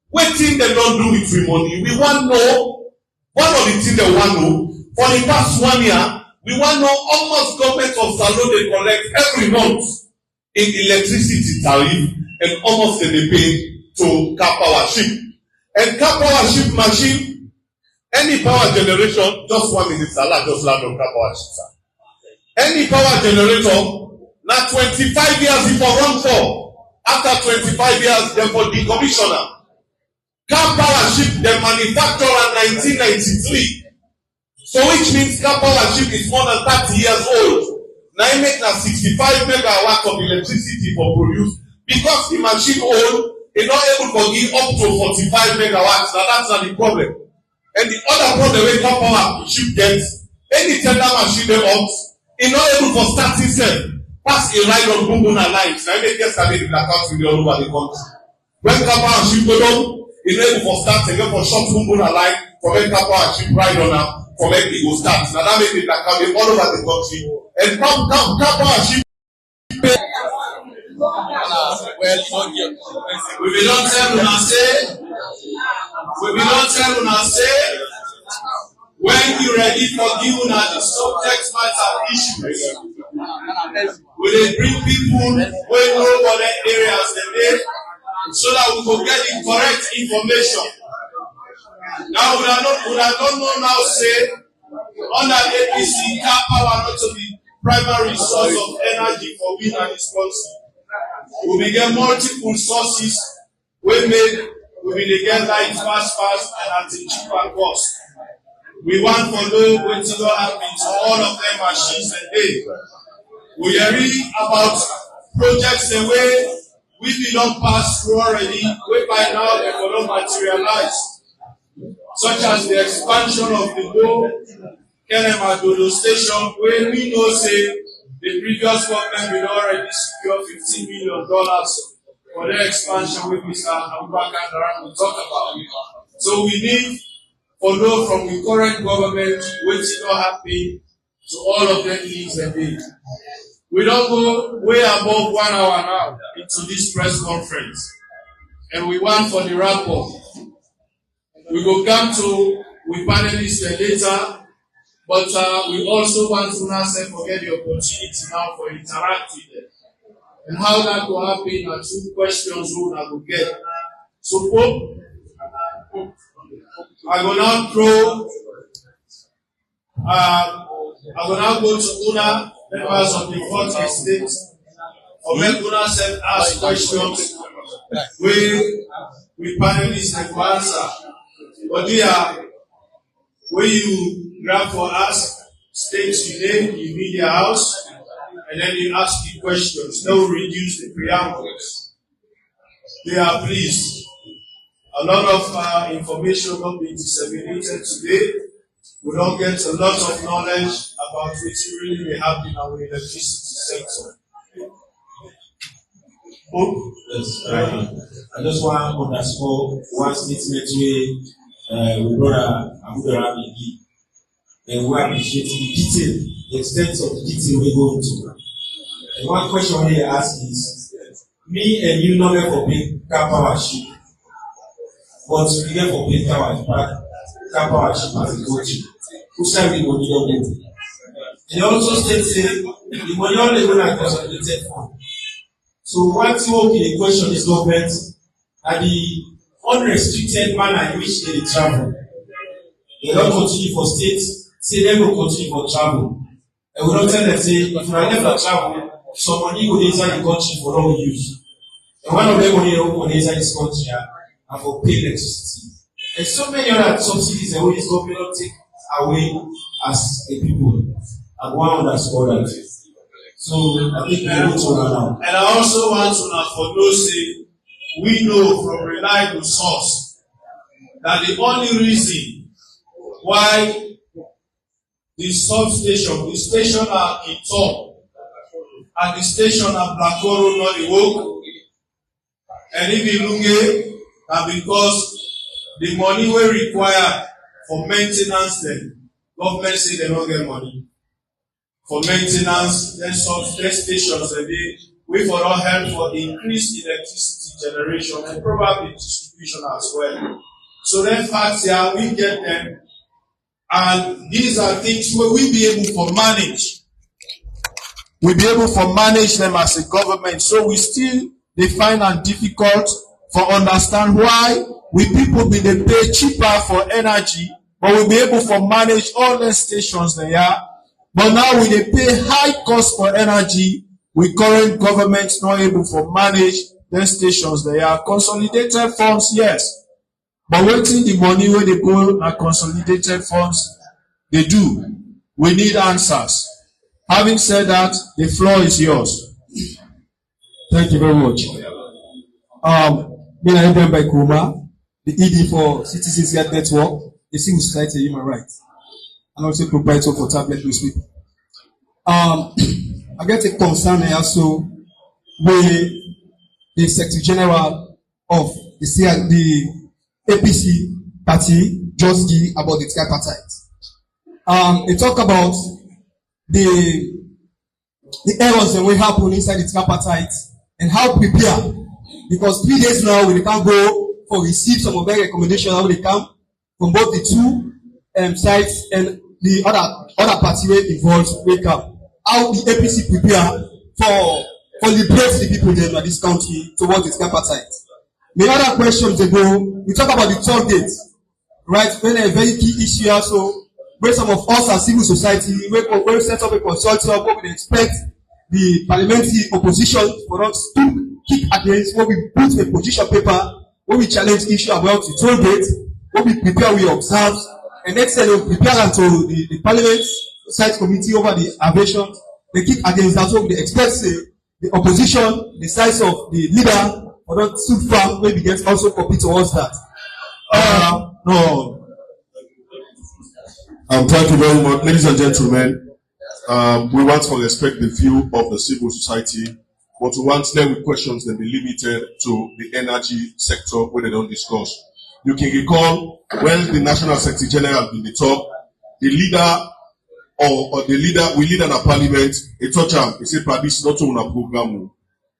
What thing they don't do with free money? We want to know one of the things they want to know. For the past 1 year, we want to know how much government of Salon they collect every month in electricity tariff and how much they pay to car power ship. And car power ship machine, any power generation, just 1 minute, Salah just land on car power ship, sir. Any power generator, now 25 years before run for. After 25 years, then for decommissioner. Car power ship, they manufactured in 1993. So which means car power ship is more than 30 years old. Now it makes 65 megawatts of electricity for produce. Because the machine old, is not able to give up to 45 megawatts. Now that's not the problem. And the other problem with car power ship gets, any tender machine they opt, is not able to start itself. Pass a ride on Bumbuna lines. Now they get started in the country all over the country. When car power ship go down, is not able to start again for short Bumbuna line, for when car power ship ride on now, for when it go start. Now that makes it like coming all over the country. And car power ship we will not tell una say, when you ready for giving us the subject matter issues, we will bring people who know what the areas they live so that we will get the correct information. Now we don't know now say under APC car power not to be primary source of energy for wind and its country. We will get multiple sources we will get light fast and at a cheaper cost. We want for know what to happen to all of them machines a day. We are reading about projects the way we did not pass through already, we by now they will not materialize. Such as the expansion of the Kenema Dodo station, where we know say the previous government will already secure $15 million for the expansion with Mr. Abubakar will talk about it. So we need for know from the current government which is not happy to all of them needs a day. We don't go way above 1 hour now into this press conference. And we want for the wrap up. We will come to with panelists later, but we also want to not forget the opportunity now for interact with them. And how that will happen are 2 questions we will get. So Pope, I will now go to Una, members of the 4th estate, or when Una said ask questions, we panelists and answer. But when you grab for us, state your name, you media house, and then you ask the questions. Don't reduce the preambles. They are pleased. A lot of information will be disseminated today. We don't get a lot of knowledge about what really may happen in our electricity sector. Yes, I just want to underscore one statement we brother Abudara Migi, and we appreciate the extent of the detail we go into. And one question we ask is, me and you know for big car power ship, but we get for big car power ship as a coach. Who said the money don't get? And also states the money only when I consolidated fund. So one thing the question is government and the unrestricted manner in which they travel. They don't continue for states, say they will continue for travel. And we don't tell them, say, if you are never travel, some money will inside the country for no use. And one of them money will inside this country and for pay electricity. And so many other subsidies that we government don't take away as a people, and one underscore that. So I think we need to run now. And I also want to for those say we know from reliable source that the only reason why the substation, the station are in top, and the station at Blackoro not awoke, and if you look at because the money we require for maintenance, then government say they don't get money for maintenance. Then stations and they wait for all help for increased electricity generation and probably distribution as well. So then facts here we get them, and these are things where we be able to manage. We be able to manage them as a government. So we still they find it difficult for understand why we people be they pay cheaper for energy, but we be able to manage all the stations there. But now we they pay high cost for energy. We current governments not able to manage the stations there. Consolidated funds, yes, but waiting the money where they go na consolidated funds they do. We need answers. Having said that, the floor is yours. Thank you very much. Being identified by Kuma, the ED for Citizens Guide Network, the Civil Society Human Rights, and also proprietor for tablet newspaper. I get a concern also with the Secretary General of the APC party just give about the tripartite. They talk about the errors that will happen inside the tripartite and how prepare, because 3 days now we can go for receive some of their recommendations how they come from both the two sides and the other party involved wake up. How the APC prepare for liberate the people in this country towards the tripartite. The other questions they go, we talk about the toll gate, right? When a very key issue also, where some of us as civil society, we set up a consortium, where we expect the parliamentary opposition for us to kick against, where we put a position paper, where we challenge issue about the toll gate, where we prepare, we observe, and next time we prepare until the parliament site committee over the aviation, they kick against that, so we expect the opposition, the size of the leader, or not too far, maybe get also compete towards that. No. Thank you very much, ladies and gentlemen. We want to respect the view of the civil society, but we want them with questions that be limited to the energy sector where they don't discuss. You can recall when the National Secretary General in the top, the leader or the leader, we lead in a parliament, a touch him, he said, this is not on a program,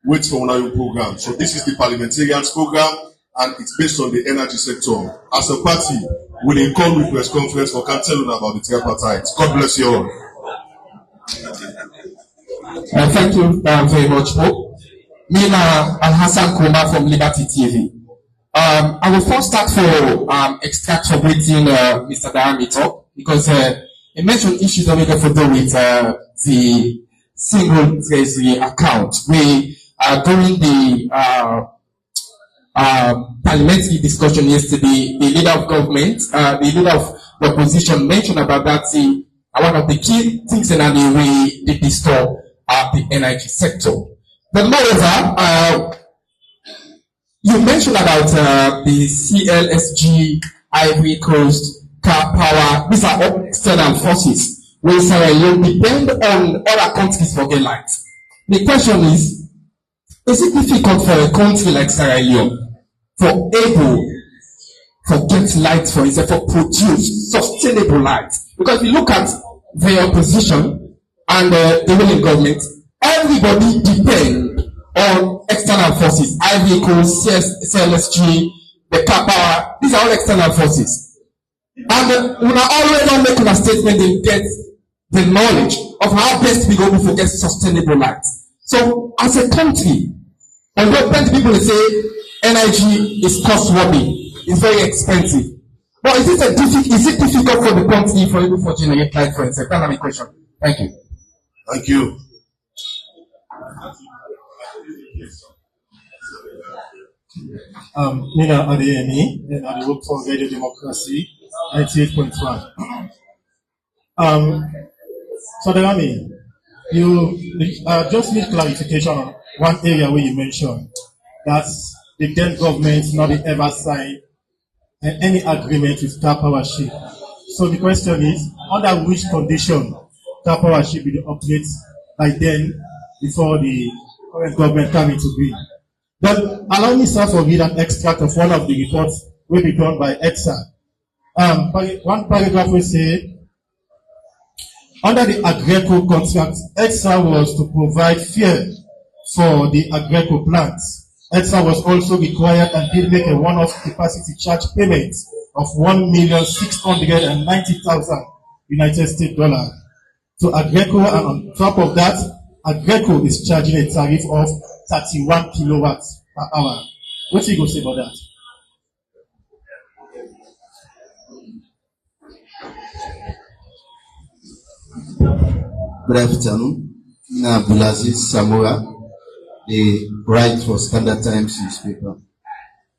wait for our program. So this is the parliamentarians program, and it's based on the energy sector. As a party, we will call with press conference for can tell you about the tripartite. God bless you all. Thank you very much, Pope. Mina Al-Hassan Kuma from Liberty TV. I will first start for extract from within Mr. Diameter, because he mentioned issues that we have to do with the single treasury account. We during the parliamentary discussion yesterday, the leader of government, the leader of the opposition mentioned about that. One of the key things in the way they disturb the energy sector. But moreover, you mentioned about the CLSG, Ivory Coast, Car Power. These are all external forces where Sierra Leone depend on other countries for their light. The question is it difficult for a country like Sierra Leone for get light for itself, for produce sustainable light? Because if you look at the opposition and the ruling government, everybody depend on external forces. Ivory Coast, CLSG, the Car Power, these are all external forces. And we are already making a statement and get the knowledge of how best we go to get sustainable light. So as a country, although plenty people say energy is costworthy, it's very expensive. But is it difficult for the country for you to generate light for itself? That's my question. Thank you. Thank you. Nina Adeyemi, and I work for Radio Democracy, 98.1. So Delami, you just need clarification on one area where you mentioned that the then government not ever signed any agreement with car powership. So the question is, under which condition car powership will operate by then before the current government come into being? But allow me, sir, to read an extract of one of the reports will be done by EXA. One paragraph will say, under the Agreco contract, EXA was to provide fuel for the Agreco plants. EXA was also required and did make a one-off capacity charge payment of $1,690,000 United States dollars to Agreco, and on top of that, Agreco is charging a tariff of 31 kilowatts per hour. What do you go say about that? Good afternoon. Abdulaziz Samora, the write for Standard Times newspaper.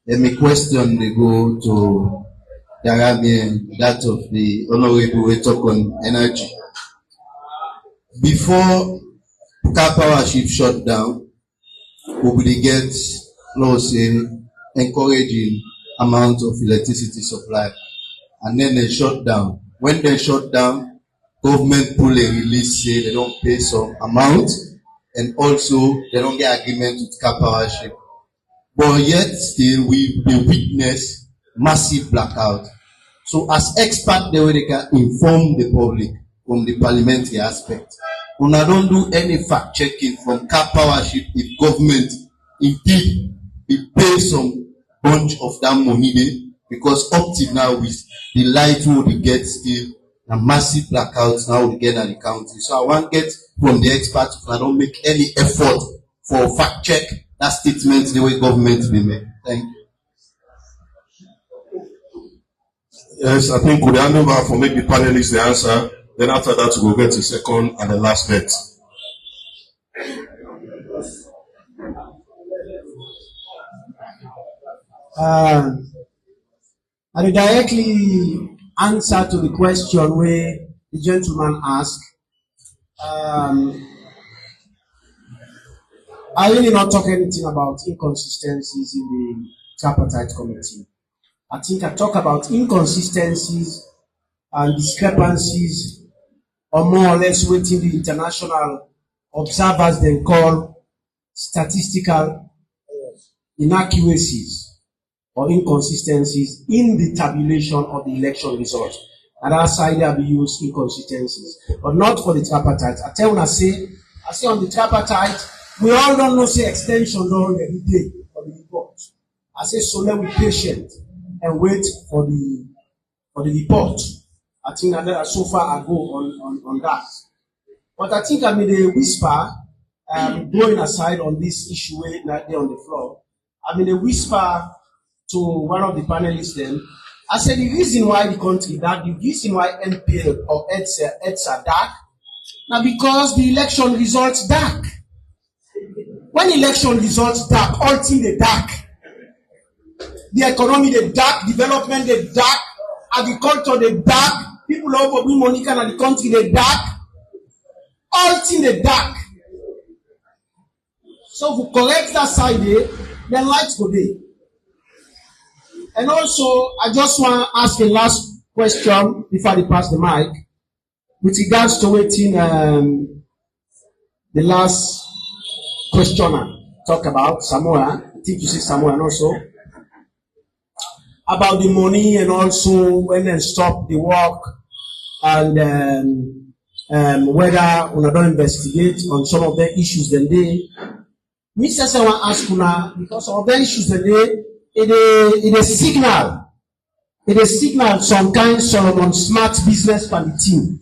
And my question they go to the Arabian, that of the Honorable we talk on energy. Before car powership shut down, we will get, let's say, encouraging amount of electricity supply. And then they shut down. When they shut down, government pull a release, say they don't pay some amount, and also they don't get agreement with car powership. But yet still we witness massive blackout. So as experts, they can inform the public from the parliamentary aspect. When I don't do any fact checking from car powership, if government indeed will pay some bunch of that money there, because up till now with the light we get still a massive blackouts now we get at the county. So I want to get from the experts if I don't make any effort for fact check that statement the way government will make. Thank you. Yes, I think we'll hand over for make the panelists the answer. Then after that, we'll get to second and the last bet. I will directly answer to the question where the gentleman asked. I really not talk anything about inconsistencies in the tripartite committee. I think I talk about inconsistencies and discrepancies, or more or less what the international observers then call statistical inaccuracies or inconsistencies in the tabulation of the election results. And outside there we use inconsistencies, but not for the tripartite. I tell when I say on the tripartite, we all don't know say extension don't every day for the report. I say so let we patient and wait for the report. I think that so far I go on that. But I think I made a whisper, going aside on this issue right there on the floor. I made a whisper to one of the panelists then. I said the reason why the country dark, the reason why NPL or EDS are dark, now because the election results dark. When election results dark, all things they dark. The economy they dark, development they dark, agriculture they dark, people who have money in the country they dark. All things they dark. So if we correct that side there, then lights go there. And also, I just want to ask a last question before I pass the mic, with regards to waiting the last questioner talk about Samoa. I think you see Samoa and also about the money and also when they stop the work and whether we don't investigate on some of the issues then they. Mr. Sawa ask una because of the issues then they. It is signal some kind Solomon Smart business for the team.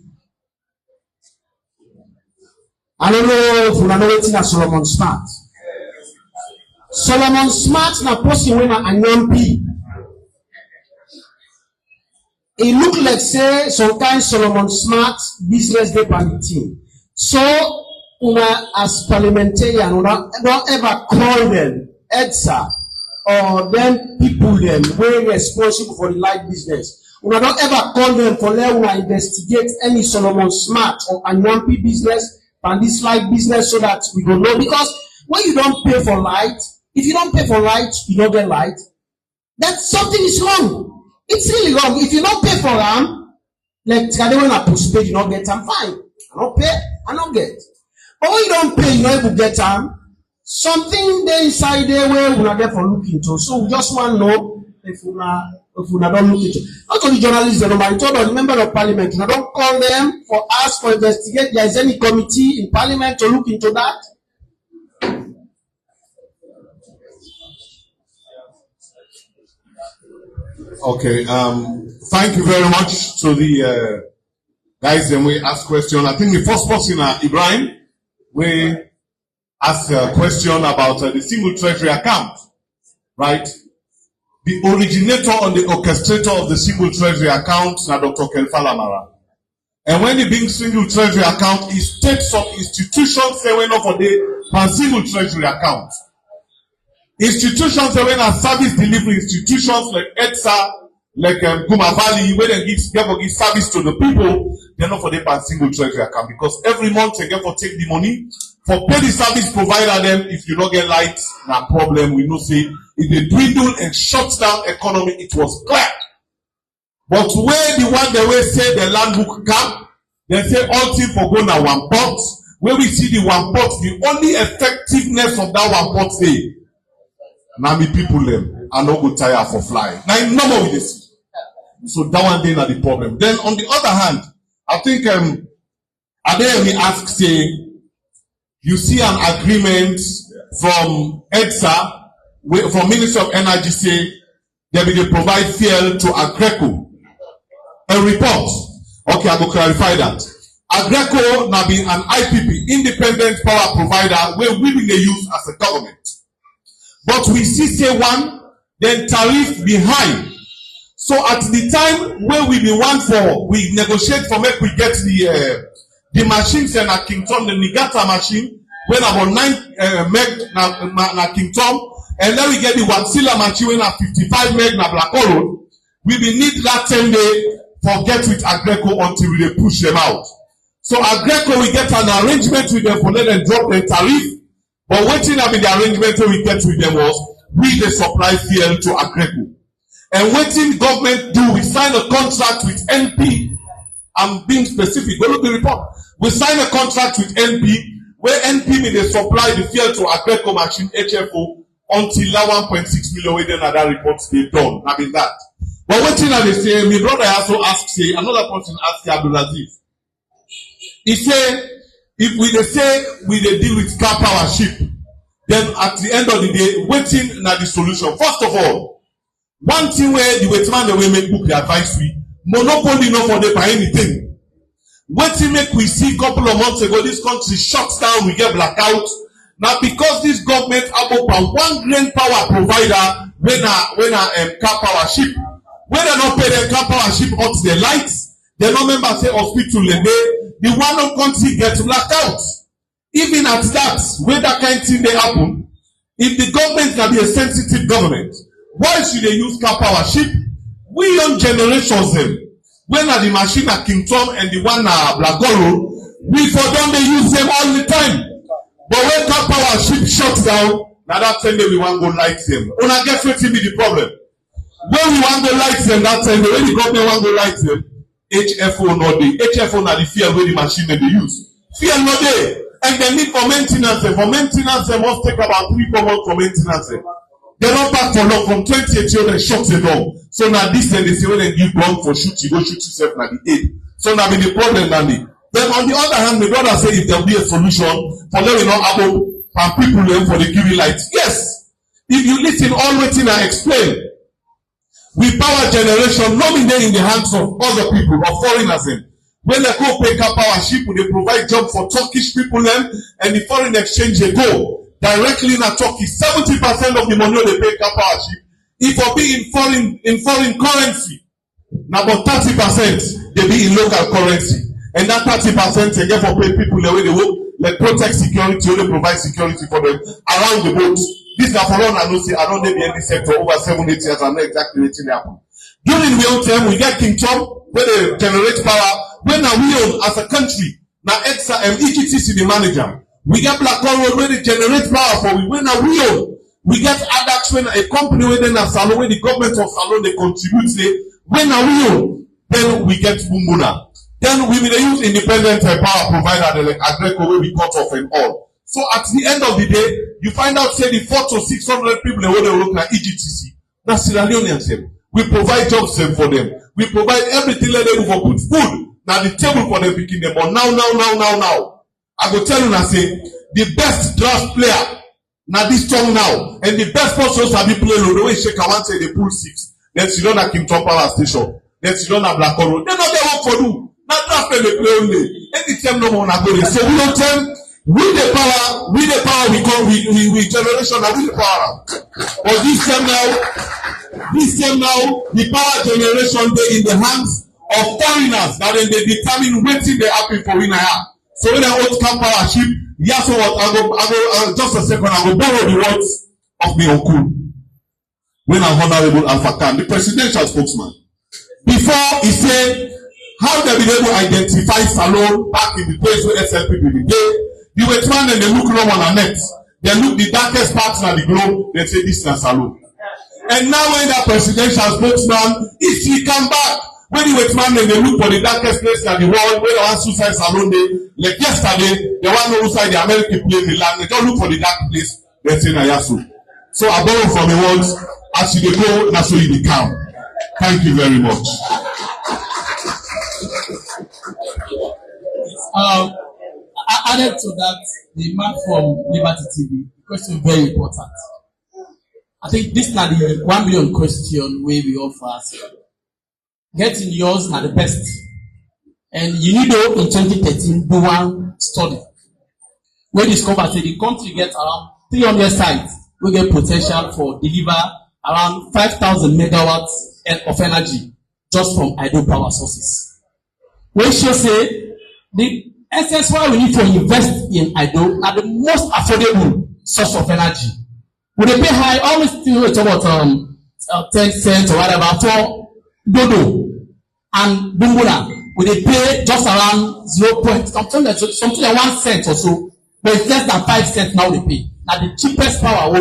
I don't know if you know waiting at Solomon Smart. Solomon Smart na person when a young P. It look like say some kind Solomon Smart business day for the team. So una as parliamentarian una don't ever call them EDSA. Or then people them very responsible for the light business. We don't ever call them for let una investigate any Solomon Smart or Anyampi business and this light business so that we don't know. Because when you don't pay for light, if you don't pay for light, you don't get light. That something is wrong. It's really wrong. If you don't pay for them, like when I postpaid, you don't get them, fine. I don't pay, I don't get. But when you don't pay, you don't even get them. Something there inside there where we're not there for looking to. So we just want to know if we're not looking to. Not only journalists, I told the member of parliament, I don't call them for us for investigate. There is any committee in parliament to look into that. Okay, thank you very much to the guys and we ask question. I think the first person, Ibrahim, we ask a question about the single treasury account, right? The originator and the orchestrator of the single treasury account is Dr. Kelfalamara. And when he brings single treasury account, he takes some institutions that went up for the single treasury account. Institutions that went as service delivery institutions like ETSA, like Guma Valley, where they give service to the people, they're not for the single treasury account because every month they get for take the money for pay the service provider them. If you don't get light, no problem. We know say if they dwindle and shut down economy, it was clear. But where the one they will say the land book camp, they say all thing for go now one pot. Where we see the one pot, the only effectiveness of that one pot say. Now me people them are not go tire for flying. Now no more with this. So that one thing are the problem. Then on the other hand, I think Adeyemi ask say you see an agreement from EDSA from Ministry of Energy say they will provide fuel to Agreco. A report. Okay, I will clarify that. Agreco now be an IPP, independent power provider, where we will use as a government. But we see say one, then tariff be high. So at the time where we be one for, we negotiate for make we get the machines and a Kingdom, the Nigata machine, when about 9 meg na Kingdom, and then we get the Watsila machine when at 55 meg na Black Road. We will need that 10 day for get with Agreco until we push them out. So Agreco we get an arrangement with them for let them drop the tariff. But waiting up in the arrangement we get with them was we the supply fuel to Agreco. And waiting government do, we sign a contract with NP. I'm being specific. Go look at the report. We sign a contract with NP where NP may they supply the fuel to Agreco machine HFO until that 1.6 million within that report they done. I mean that. But waiting at they say, my brother also asked say another person asked Abdulaziz. He say if we they say we they deal with car power ship, then at the end of the day, waiting na the solution. First of all, one thing where the waitman the way make book the advice we monopoly no for them by anything. Waiting make we see couple of months ago this country shuts down, we get blackout. Now because this government about one grand power provider when a car power ship, when they not pay their car power ship out the lights, they no member say hospital the one of country gets blackout. Even at that, where that kind of thing they happen, if the government can be a sensitive government, why should they use car power ship? We young generations them. When are the machine at Kingdom and the one at Blagoro, we for them they use them all the time. But when car power ship shuts down, now that time we want to go light them. Una guess what will be the problem? When we want to light them, that time when the government want to light them, HFO not there. HFO not the fuel where the machine they use. Fuel not there. And they need for maintenance. For maintenance, they must take about 3-4 months for maintenance. They don't back for long. From 2018, they shut the door. So now this then they say when they give gun for shoot, you go shoot yourself now the 8. So now be the problem Danny. Then on the other hand, the brother say if there will be a solution for them we not able and people learn for the giving lights. Yes. If you listen all waiting and explain. With power generation, not in the hands of other people or foreigners. When they go pay car power ship, they provide job for Turkish people and the foreign exchange they go directly in Turkey. 70% of the money they pay car power ship. If will be in foreign currency, now about 30% they be in local currency. And that 30% they get for pay people the way they work, like protect security, or they provide security for them around the boat. This is for all I know say I don't live in this sector over 7-8 years. I'm not exactly letting it happen. During we own term, we get King Tom, where they generate power. When now we own as a country, now EXA and EGTC the manager. We get Black Road where they generate power for we. When now we own, we get ADAX when a company where then a salon, where the government of salon they contribute. When now we own, then we get Bumbuna. Then we will use independent power provider like Agreco where we cut off and all. So at the end of the day, you find out say the 400 to 600 people where they work at EGTC. That's Sierra Leoneans. We provide jobs for them. We provide everything let them for good food. Now the table for them picking them. But now. I go tell you now say the best draft player now this strong now. And the best person to be playing the way shake I want say they pull 6. Then you don't have King Tom Power Station. Then you don't have Black Road. They not they work for you. Not draft play they play only. Anytime no more go there. So we don't tell with the power we generation and with the power. But this time now, the power generation they in the hands of foreigners that then they determine wetin they happen for in here. So when I want to come power ship, yes, what I go just a second, I go borrow the words of my uncle. When I'm Honorable Alpha Khan, the presidential spokesman, before he said how they be able to identify Salon back in the place where SLP be the wet man and they look long on a net. They look the darkest parts of the globe, they say this is Salon. And now when that presidential spokesman, if he come back, when the wet man and they look for the darkest place in the world, where they want suicide salon day, like yesterday, they want to outside the American plane, the land, they don't look for the dark place, they say Nayasu. So I borrow from the words, as you go, that's where you come. Thank you very much. Added to that, the man from Liberty TV, question very important. I think this is the 1 million question where we offer. Getting yours are the best. And you need to, in 2013, do one study. We discovered that the country gets around 300 sites. We get potential for deliver around 5,000 megawatts of energy just from idle power sources. We should say the essence why we need to invest in idle are the most affordable source of energy. We pay high, always still about 10 cents or whatever for Dodo and Bumbuna. We pay just around something like 1 cent or so, but it's less than 5 cents now they pay. Now the cheapest power we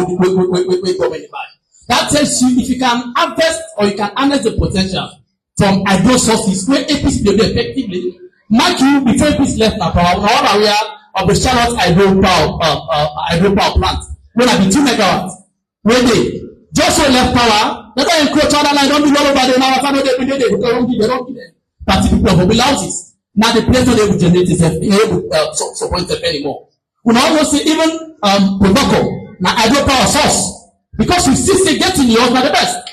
government buy. That tells you if you can harvest or you can harness the potential from idle sources where APC will do effectively. Mark you before APC left now power. Now all aware of the Charlotte hydro power plant. When I be 2 megawatts, when they just so left power, they don't encroach other line, don't be all over the now. I know they don't give them. Party people of mobile houses. Now the place where they will generate is support them anymore. We now also say even Poboko, now hydro power source. Because we still say getting yours are the best.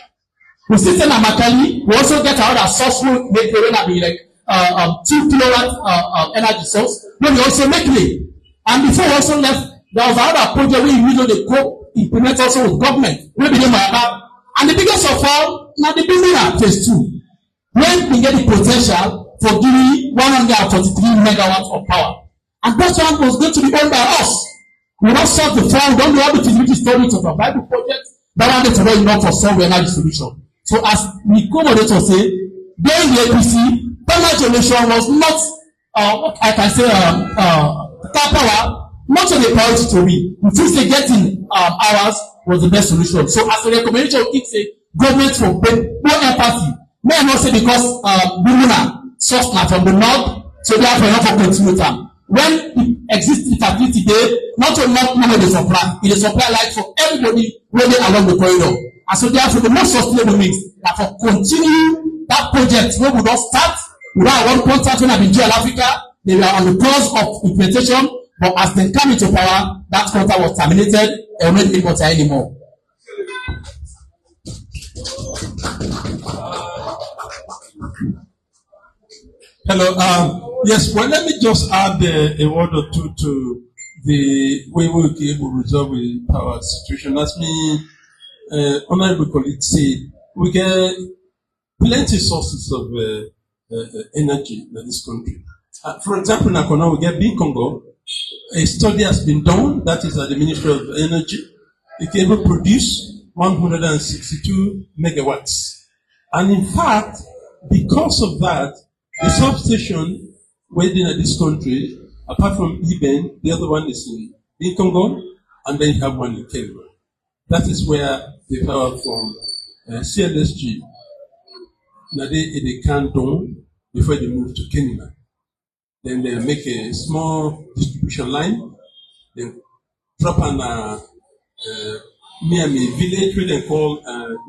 We still say Namakali, we also get another source who make the be like 2 kilowatt energy source. But we also make it. And before we also left, there was another project where we they co-implement also with government. And the biggest of all, now the building at phase 2. When we get the potential for giving 143 megawatts of power. And that one was going to be owned by us. We don't solve the problem, don't do all the feasibility study to provide the project. That one is very enough for solve energy solution. So as the co-moderator say, during the APC, thermal generation was not, I can say, power. Not only a priority to me. We think say getting hours was the best solution. So as a recommendation, we say government for more empathy. May I not say because Bumuna source now from the north, so therefore not for continue time. When it exists facility there, not only the supply, it is supply light for everybody really along the corridor. And so therefore the most sustainable means that for continue that project where we don't start without one contract when I've been in Africa, they were on the course of implementation. But as they come into power, that contract was terminated and will not be water anymore. Hello. Yes. Well, let me just add a word or two to the way we will be able to resolve the power situation. As me, honorable colleagues say, we get plenty sources of energy in this country. For example, in Akona, we get Big Congo. A study has been done, that is at the Ministry of Energy. It can able to produce 162 megawatts. And in fact, because of that, the substation within this country, apart from Iben, the other one is in Congo, and then you have one in Kenya. That is where the power from CLSG, now they can't do before they move to Kenya. Then they make a small distribution line, then drop on Miami village where they call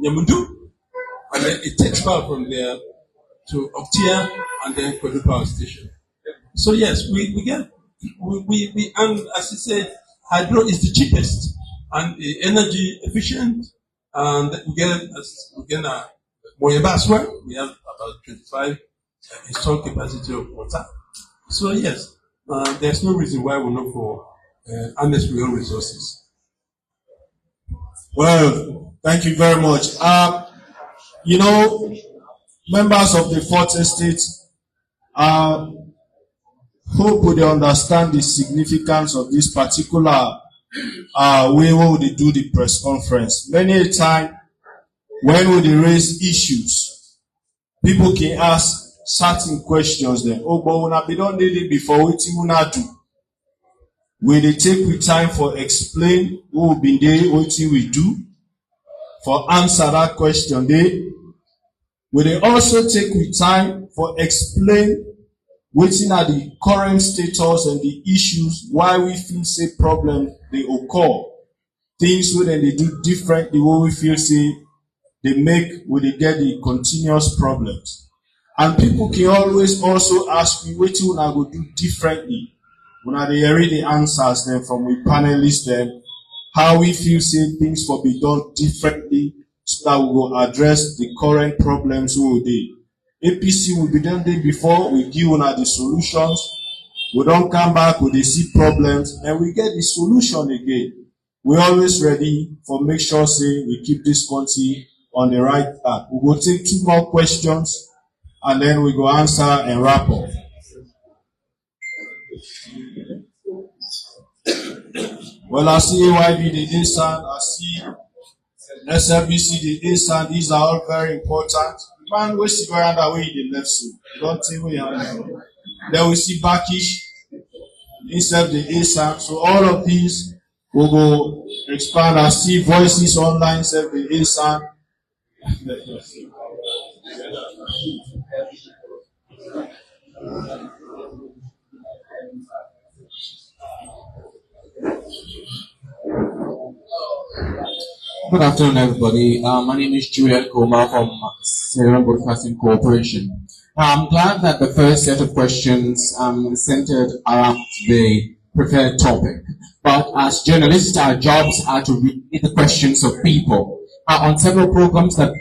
Nyamundu, and then it takes power from there to Optia and then Kodu Power Station. So yes, we get and as you said, hydro is the cheapest and energy efficient, and we get Moyeba as well. We have about 25 installed capacity of water. So yes, there's no reason why we look for unnecessary resources. Well, thank you very much. You know, members of the Fourth Estate, hope they understand the significance of this particular way when they do the press conference. Many a time, when they raise issues, people can ask certain questions. Then, oh, but when we don't need it before, what you wanna do? Will they take with time for explain what we been there, what we do, for answer that question there? Will they also take with time for explain what are the current status and the issues why we feel say problem they occur, things where they do differently what we feel say they make when they get the continuous problems. And people can always also ask me what you wanna go do differently. When they hear the answers then from we panelists then how we feel say things will be done differently so that we will address the current problems we will do. APC will be done there before we give una the solutions. We don't come back with the see problems and we get the solution again. We're always ready for make sure say we keep this country on the right path. We will take 2 more questions and then we go answer and wrap up. Well, I see AYB, the ASAN, I see SLBC, the ASAN, these are all very important. Man, we see going that way in the left side. Don't tell me how. Then we see Bakish, instead the ASAN. So all of these will go expand. I see voices online, instead the ASAN. Good afternoon, everybody. My name is Julian Koma from Serial Broadcasting Corporation. I'm glad that the first set of questions centered around the preferred topic. But as journalists, our jobs are to read the questions of people. On several programs that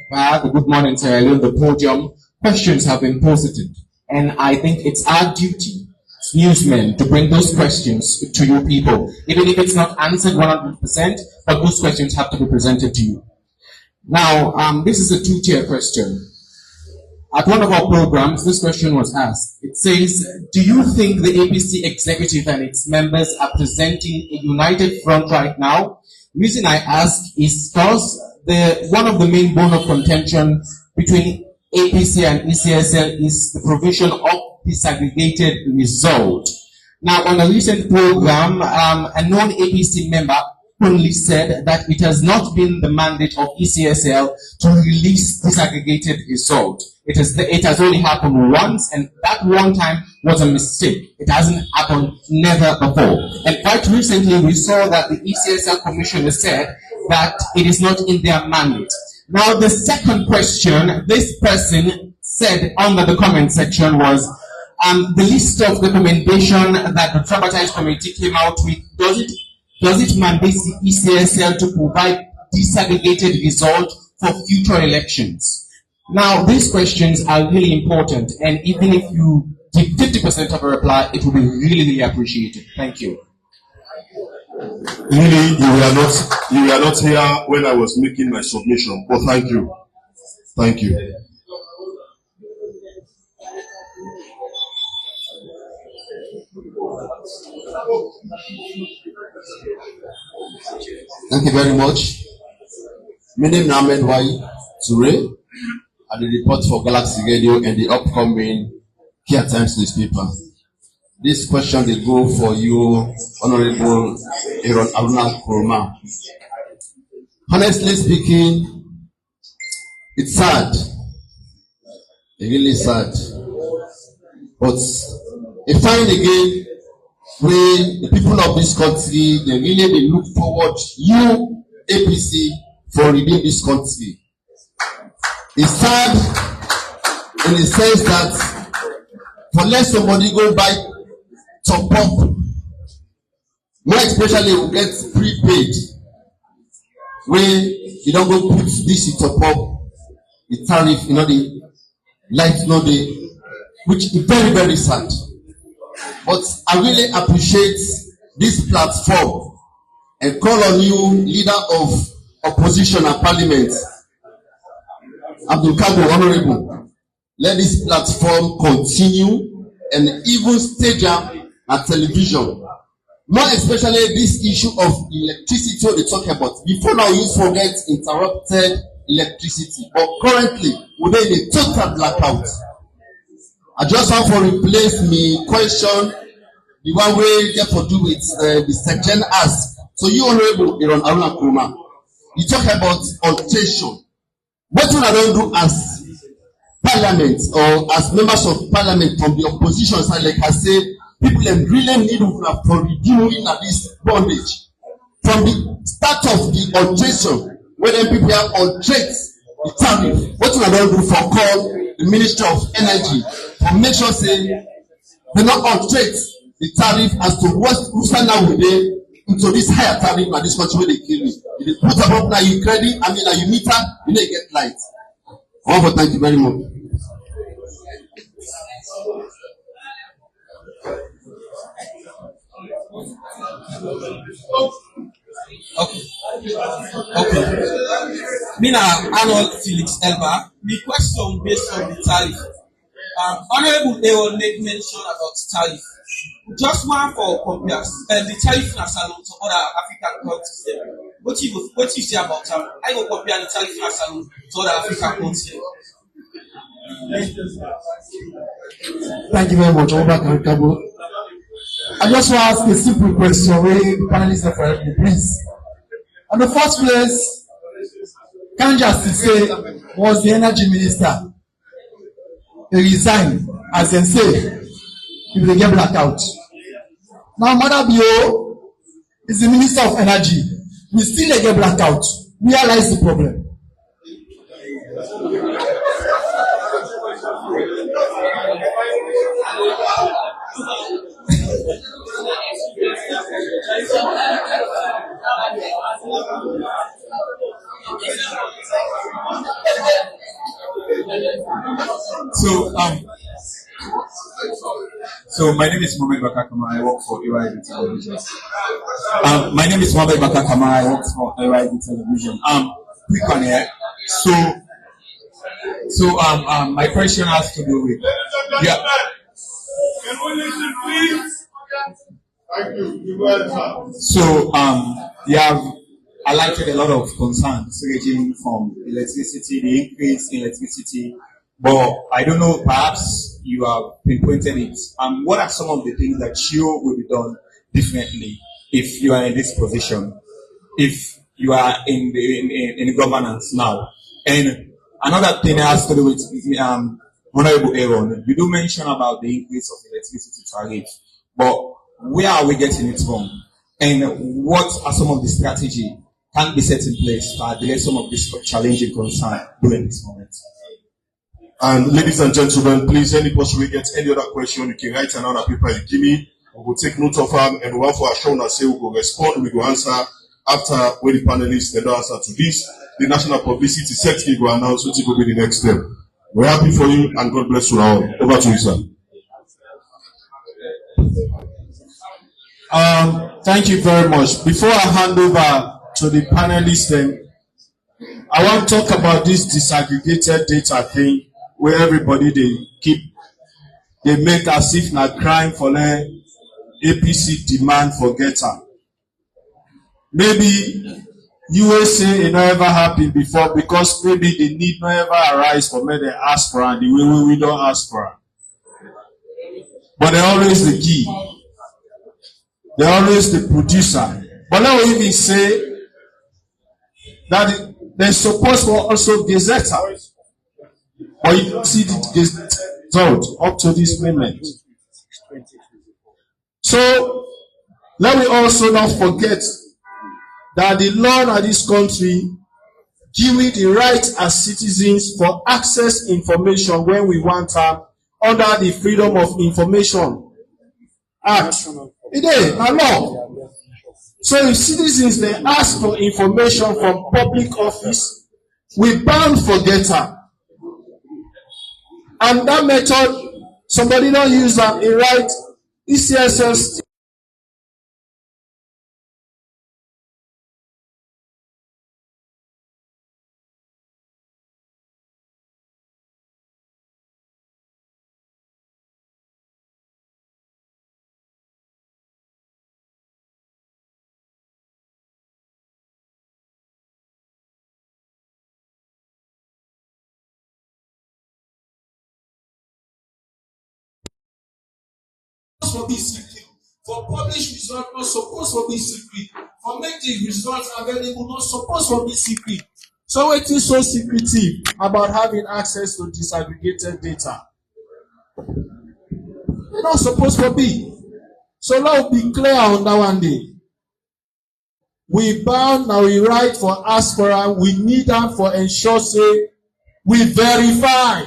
the Good Morning Sierra Leone, the podium, questions have been posited. And I think it's our duty as newsmen to bring those questions to you people. Even if it's not answered 100%, but those questions have to be presented to you. Now, this is a 2-tier question. At one of our programs, this question was asked. It says, do you think the APC executive and its members are presenting a united front right now? The reason I ask is because one of the main bone of contention between APC and ECSL is the provision of disaggregated result. Now, on a recent program, a non-APC member only said that it has not been the mandate of ECSL to release disaggregated result. It has only happened once, and that one time was a mistake. It hasn't happened never before. And quite recently, we saw that the ECSL commissioner said that it is not in their mandate. Now, the second question this person said under the comment section was, the list of recommendation that the Tripartite Committee came out with, does it mandate the ECSL to provide disaggregated result for future elections? Now, these questions are really important, and even if you give 50% of a reply, it will be really, really appreciated. Thank you. Really, you were not here when I was making my submission, but thank you. Thank you. Thank you very much. My name is Ahmed Wai Toure. at the report for Galaxy Radio and the upcoming Kia Times newspaper. This question will go for you, Honorable Aaron Aruna Kuruma. Honestly speaking, it's sad. It's really sad. But a time again, when the people of this country, they look forward you, APC, for leading this country. It's sad in the sense that for let somebody go buy top up, more especially we get prepaid, where you don't go put this in top up, the tariff, the light, which is very, very sad. But I really appreciate this platform and call on you, leader of opposition and parliament, Abdul Kadir, Honorable. Let this platform continue and even stadium and television. More especially this issue of electricity what they talk about. Before now, you forget interrupted electricity. But currently, we're in a total blackout. I just want to replace me question, the one way get to do with the section ask. So you, Honorable Aaron Aruna Kuruma, you talk about alteration. What I don't do as parliament or as members of parliament from the opposition side, like I said, people really need for redeeming this bondage. From the start of the alteration, when people are alterate the tariff, what I don't do for call the Ministry of Energy to make sure say they not alterate the tariff as to who stand now with them into this higher tariff and this country where they kill me. If they put up now you credit, now you meter, you know you get light. I want to thank you very much. Okay. Me now, Arnold Felix Elba. The question based on the tariff. Honorable Leone made mention about tariff. Just one for compares the tariff na salon to other African countries. What you say about them? I will compare the tariff na salon to other African countries. Thank you very much, Obaka Kabo. I just want to ask a simple question where the panelists are for me, please. In the first place, can just say was the energy minister he resigned as they say if they get blackout. Now Mother Bio is the minister of energy. We still get blackout. Where lies the problem? So my name is Mohamed Bakakama. I work for AYB Television. My name is Mohamed Bakakama. I work for AYB Television. Quick one here. So my question has to do with Can we listen, please? Thank you. So you have highlighted a lot of concerns ranging from electricity, the increase in electricity, but I don't know, perhaps you have pinpointed it. What are some of the things that you will be done differently if you are in this position, if you are in the governance now? And another thing has to do with Honorable Aaron. You do mention about the increase of electricity tariff, but where are we getting it from? And what are some of the strategy can be set in place to address some of this challenging concern during this moment? And ladies and gentlemen, please, any person we get any other question, you can write another paper you give me. We will take note of them and one for Ashona say we will respond, we will answer after when the panelists they don't answer to this. The National Publicity Secretary will announce what will be the next step. We're happy for you and God bless you all. Over to you, sir. Thank you very much. Before I hand over to the panelists, then I want to talk about this disaggregated data thing where everybody they make as if not crime for the APC demand for getter. Maybe USA it never happened before because maybe the need never arise for me they ask for and the way we don't ask for it. But they're always the key. They're always the producer. But now we even say that they're supposed to also gazetteer. But you don't see the result up to this moment. So let me also not forget that the law of this country give me the right as citizens for access information when we want them under the Freedom of Information Act. It is a law. So if citizens they ask for information from public office, we bound forget her. And that method, somebody don't use that, it right, ECSS. For be secret. For publish results not supposed to be secret. For make the results available not supposed to be secret. So it is so secretive about having access to disaggregated data. They're not supposed to be. So let us be clear on that one day. We bound now we write for ask for her. We need them for ensure say we verify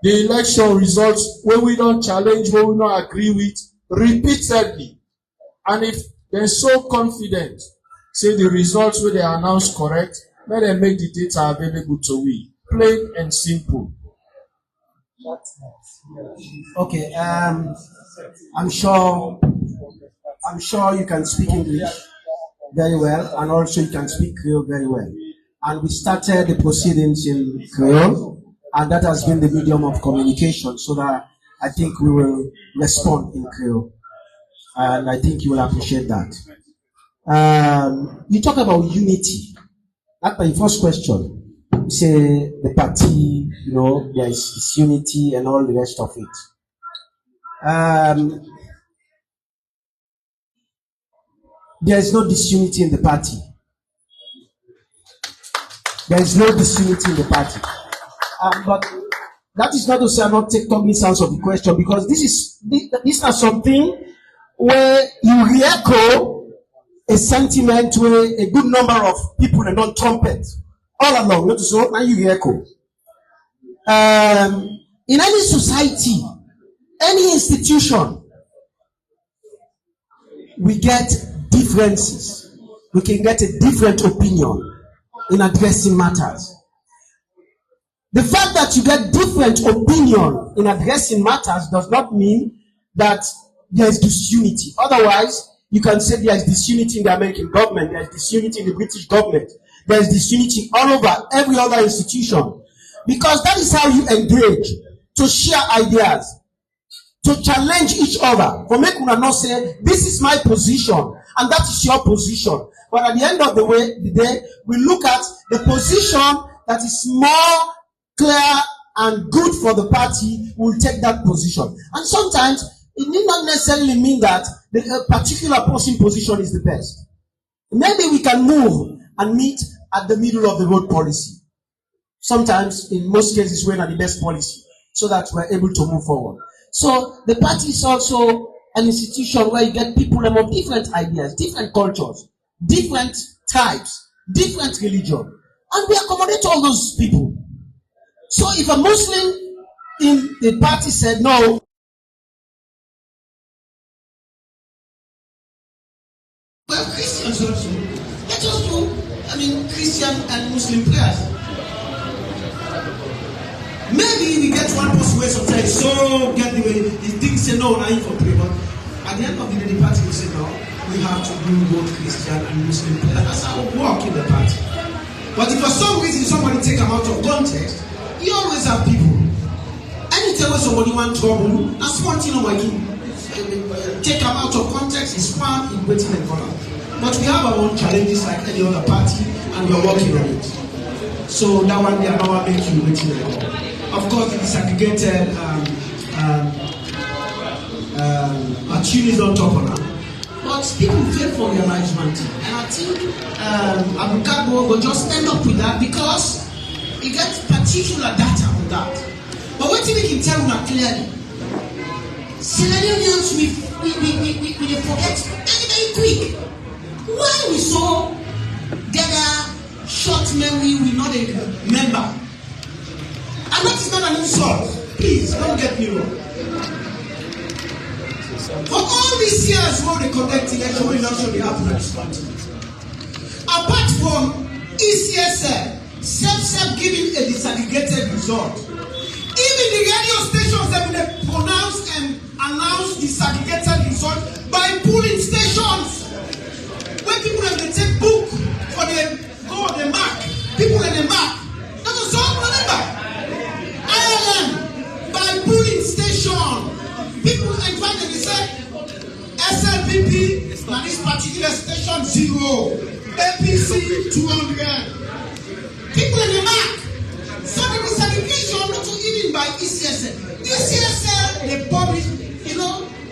the election results when we don't challenge, when we don't agree with repeatedly. And if they're so confident, say the results when they announce correct, let them make the data available to we. Plain and simple. Okay, I'm sure you can speak English very well, and also you can speak Creole very well. And we started the proceedings in Creole, and that has been the medium of communication, so that I think we will respond in Creole. And I think you will appreciate that. You talk about unity. That's my first question. You say the party, there is disunity and all the rest of it. There is no disunity in the party. There is no disunity in the party. But that is not to say I'm not taking cognizance of the question, because this is something where you re-echo a sentiment where a good number of people are not trumpet all along. Not so now you re-echo. In any society, any institution, we get differences. We can get a different opinion in addressing matters. The fact that you get different opinion in addressing matters does not mean that there is disunity. Otherwise, you can say there is disunity in the American government, there is disunity in the British government, there is disunity all over every other institution. Because that is how you engage, to share ideas, to challenge each other. For make una not say, this is my position, and that is your position. But at the end of the day, we look at the position that is more clear and good for the party, will take that position. And sometimes, it need not necessarily mean that the particular person position is the best. Maybe we can move and meet at the middle of the road policy. Sometimes, in most cases, we're not the best policy, so that we're able to move forward. So, the party is also an institution where you get people of different ideas, different cultures, different tribes, different religion. And we accommodate all those people. So if a Muslim in the party said no, well, Christians also, let us do, Christian and Muslim prayers. Maybe we get one person where sometimes so get the way, he thinks say no, I ain't for pray, but at the end of the day, the party will say no, we have to do both Christian and Muslim prayers. That's how we work in the party. But if for some reason somebody take them out of context, you always have people. Anytime when somebody wants trouble, that's one thing on my key. Take them out of context, it's fun, in waiting and follow. But we have our own challenges like any other party, and we're working on it. So that one they are not make you waiting. Of course, the disaggregated tune is on top of that. But people fail for their management. And I think Abukabo will just end up with that because he gets particular data on that. But what we can tell you clearly, Sierra Leoneans we forget very, very quick. Why we so gather short memory, we not a member. And that is not an insult. Please, don't get me wrong. For all these years when they conduct election, we also they have no responsibility. Apart from ECSL, self giving a disaggregated result, even the radio stations that will pronounce and announce disaggregated result by pooling stations. When people have to take book for the go the mark, people in the mark. That was all remember. Ireland by pooling station. People invite and they say SLPP now this particular station 0, APC 200. People in the mark. So the disaggregation not even by ECSL. ECSL they publish,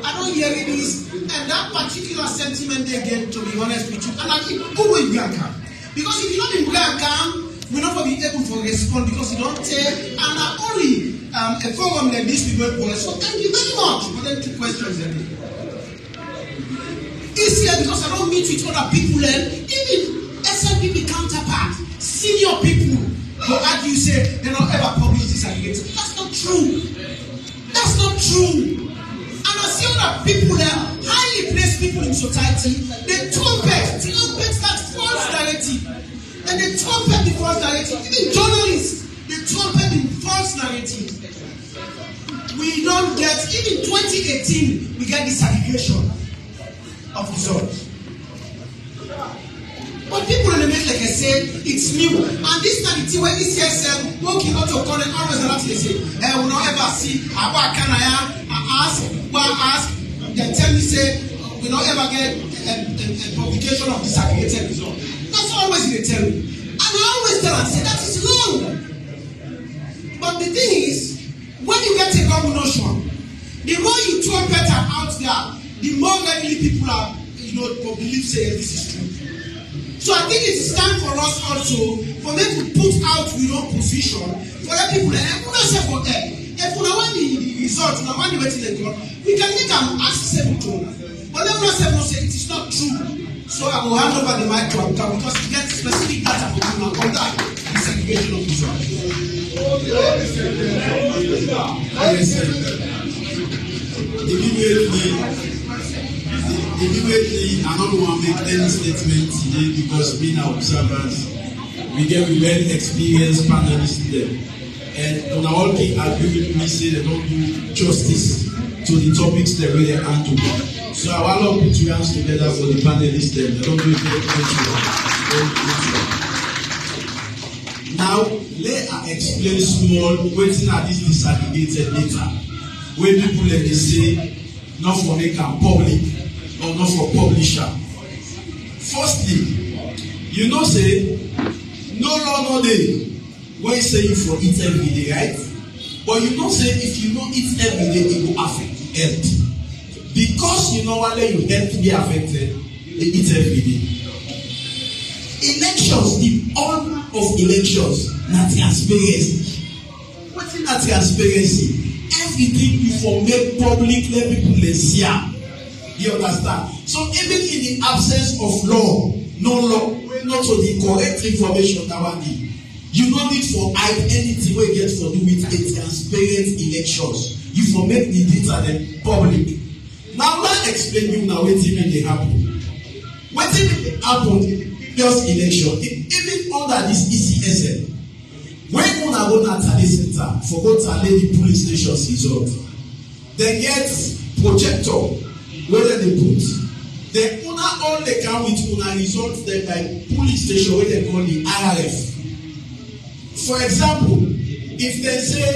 I don't hear this, and that particular sentiment they get, to be honest with you, and I think who will be account? Because if you not in account, we're not going to be able to respond because you don't take, and only a forum like this we will respond. Thank you very much for them 2 questions a day. It's here because I don't meet with other people and even SLPP counterpart, senior people who argue say they don't ever publish this aggregate. That's not true. That's not true. And I see other people there, highly placed people in society, they trumpet that false narrative. And they trumpet the false narrative. Even journalists, they trumpet the false narrative. We don't get, even 2018, we get this aggregation of results. But people in the middle, like I said, it's new. And this time, it's where ECSL working out of calling always a lot they say, we don't ever see, what can I ask, they tell me, say, we don't ever get a publication of disaggregated result. That's always they tell me. And I always tell them, say, that is wrong. But the thing is, when you get a wrong notion, the more you throw better out there, the more readily people are, believe, say, this is true. So I think it's time for us also, for them to put out your own position, for the people, if we want the result, we want the waiting, we can make an ask 7 to. But then we say it is not true. So I will hand over the mic to Abuka because we get specific data for you on that disaggregation of results. Immediately, I don't want to make any statement today because being our observers, we get very experienced panelists there. And on our agree with me, say they don't do justice to the topics they really handle. So I want to put your hands together for the panelists there. They don't do it very Now, let I explain small waiting at this disaggregated data. Where people let they say, not for make a public or not for publisher. Firstly, say no law no day when you say you for eat every day, right? But say if you don't eat every day, it will affect health. Because one day your health be affected, they eat every day. Elections, the all of elections, not transparency. What's in that transparency? Everything you for make public, let people see. You understand? So even in the absence of law, no law, not to the correct information that one need. You don't need for hide anything we get for do with a transparent elections. You for make the data then public. Now let explain you now what they happen. What happened in the previous election, even under this ECSL, when one go to the center for go to the police stations result, they get projector where they put. They all they come with results then by police station where they call the RRF. For example, if they say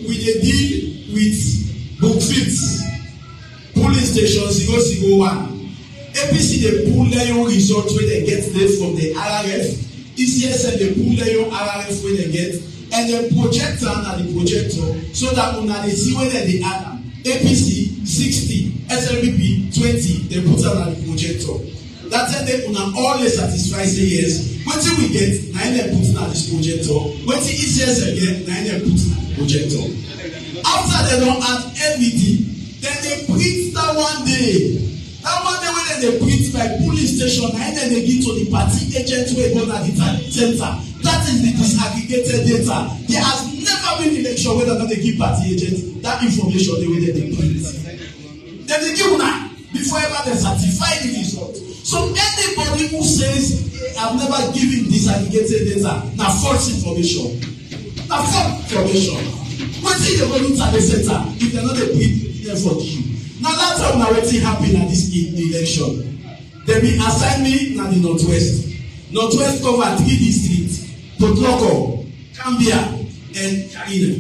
we deal with Bookfits, police station 001, APC they pull Leone results where they get there from the RRF. ECSL they pull their RRF when they get, and the projector and the projector, so that when they see whether they add APC 60, SLBP 20, they put on the projector. That's when they always satisfy say yes. What we get, now they put on this projector. What the ECSL get, now they put on the projector. After they don't add everything, then they print that one day. That one day when they print by police station, and then they give to the party agent where go to the center. That is the disaggregated data. There has never been election where they give party agent that information the way they print. Then they give now before ever they certify the result. So anybody who says I've never given disaggregated data, now false information. Now false information. What if they go into the center if they're not a print there for you? Now that's how now wetin happen at this election. They be assign me na the Northwest. Northwest cover 3 districts: Potloko, Cambia, and Kaina.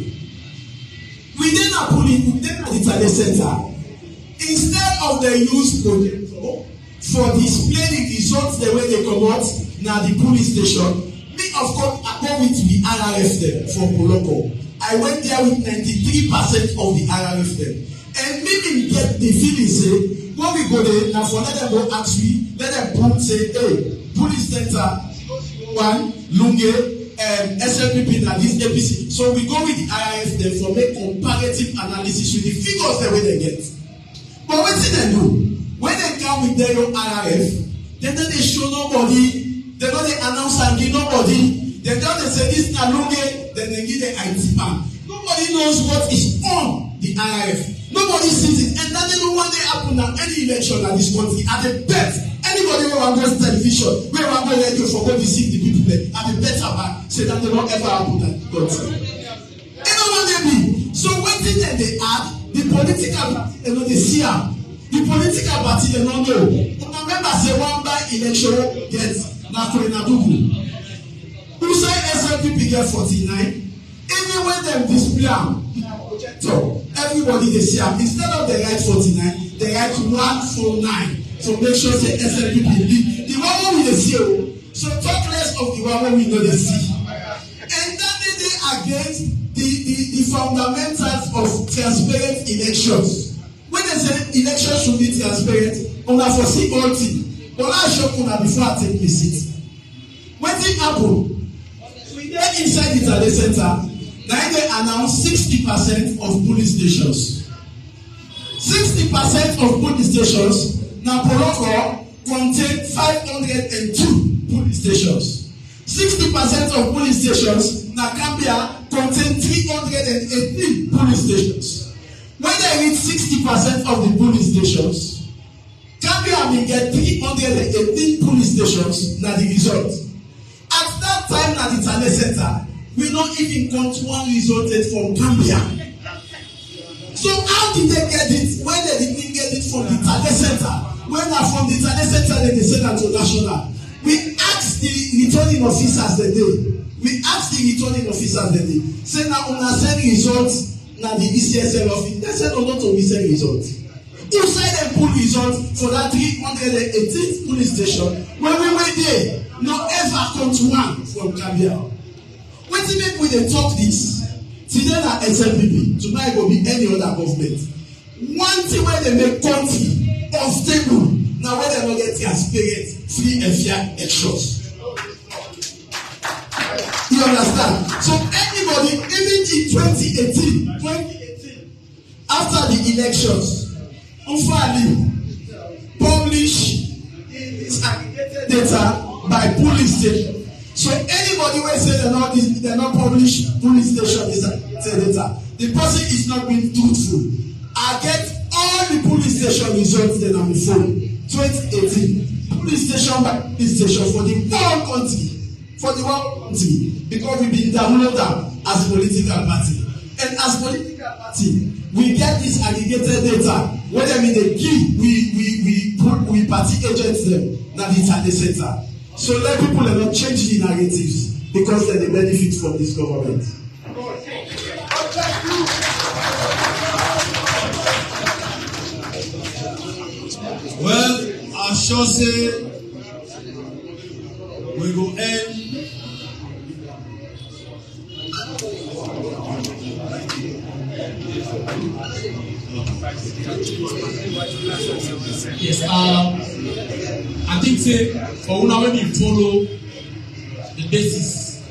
We then are pulling, we then at the Tariff center. Instead of the use projector for display the results the way they come out na the police station, me of course I go with the RRF there for Potloko. I went there with 93% of the RRF there. And maybe get the feeling say, when we go there, now for let them go ask me, let them put say, hey, police center, one, Lunge, SLPP, and this APC. So we go with the IIF there for make comparative analysis with the figures that way they get. But what did they do? When they come with their own IIF, then they show nobody, they don't announce and give nobody, they don't say this na Lunge, then they give the IT man. Nobody knows what is on the IIF. Nobody sees it, and that didn't one day happen at any election in this country. At the best, anybody who wants television, who wants radio for what they see the people there, at the better back, say that they don't ever happen at the country. You know what they mean? So one thing that they add, the political party, they know they see them. The political party, they don't know. Remember, say one by election gets Nakoinadugu. Who say SLPP get 49? Even when them display them, so everybody they see them. Instead of the right 49, they write 149. So make sure say SLPP lead. The one we they see. So talk less of the one we know they see. And that they against the fundamentals of transparent elections. When they say elections should be transparent, on a foresee all thing. But I show you before I take the seat. When it happen, we get inside the Tariff center. Now they announce 60% of police stations. 60% of police stations. Now Potloko contain 502 police stations. 60% of police stations. Now Cambia contain 318 police stations. When they reach 60% of the police stations, Cambia will get 318 police stations. Now the result. At that time, at the Tariff center, we don't even count one resulted from Cambia. So how did they get it? When they didn't get it from the Tariff center, when they from the Tariff center, they send it to national. We asked the returning officers the day. Say now when I send results, now the ECSL office, they said not to send results. Who said they put results for that 318th police station? When we were there, no ever come to one from Cambia. When the make we dey talk this, today na SLPP, tomorrow go be any other government. One thing wey dey make country unstable na when dem no get transparent, free and fair elections. You understand? So anybody, even in 2018, after the elections, unfairly publish disaggregated data by police station. So anybody will say they're not publish police station data, the person is not being truthful. I get all the police station results then on the phone. 2018 police station by police station for the whole country, because we've been downloaded as a political party, and as political party we get this aggregated data. Whether they give, we party agents them now the Tariff center. So let people not change the narratives because they benefit from this government. Well, I sure say we go end Yes, I think for now when you follow the basis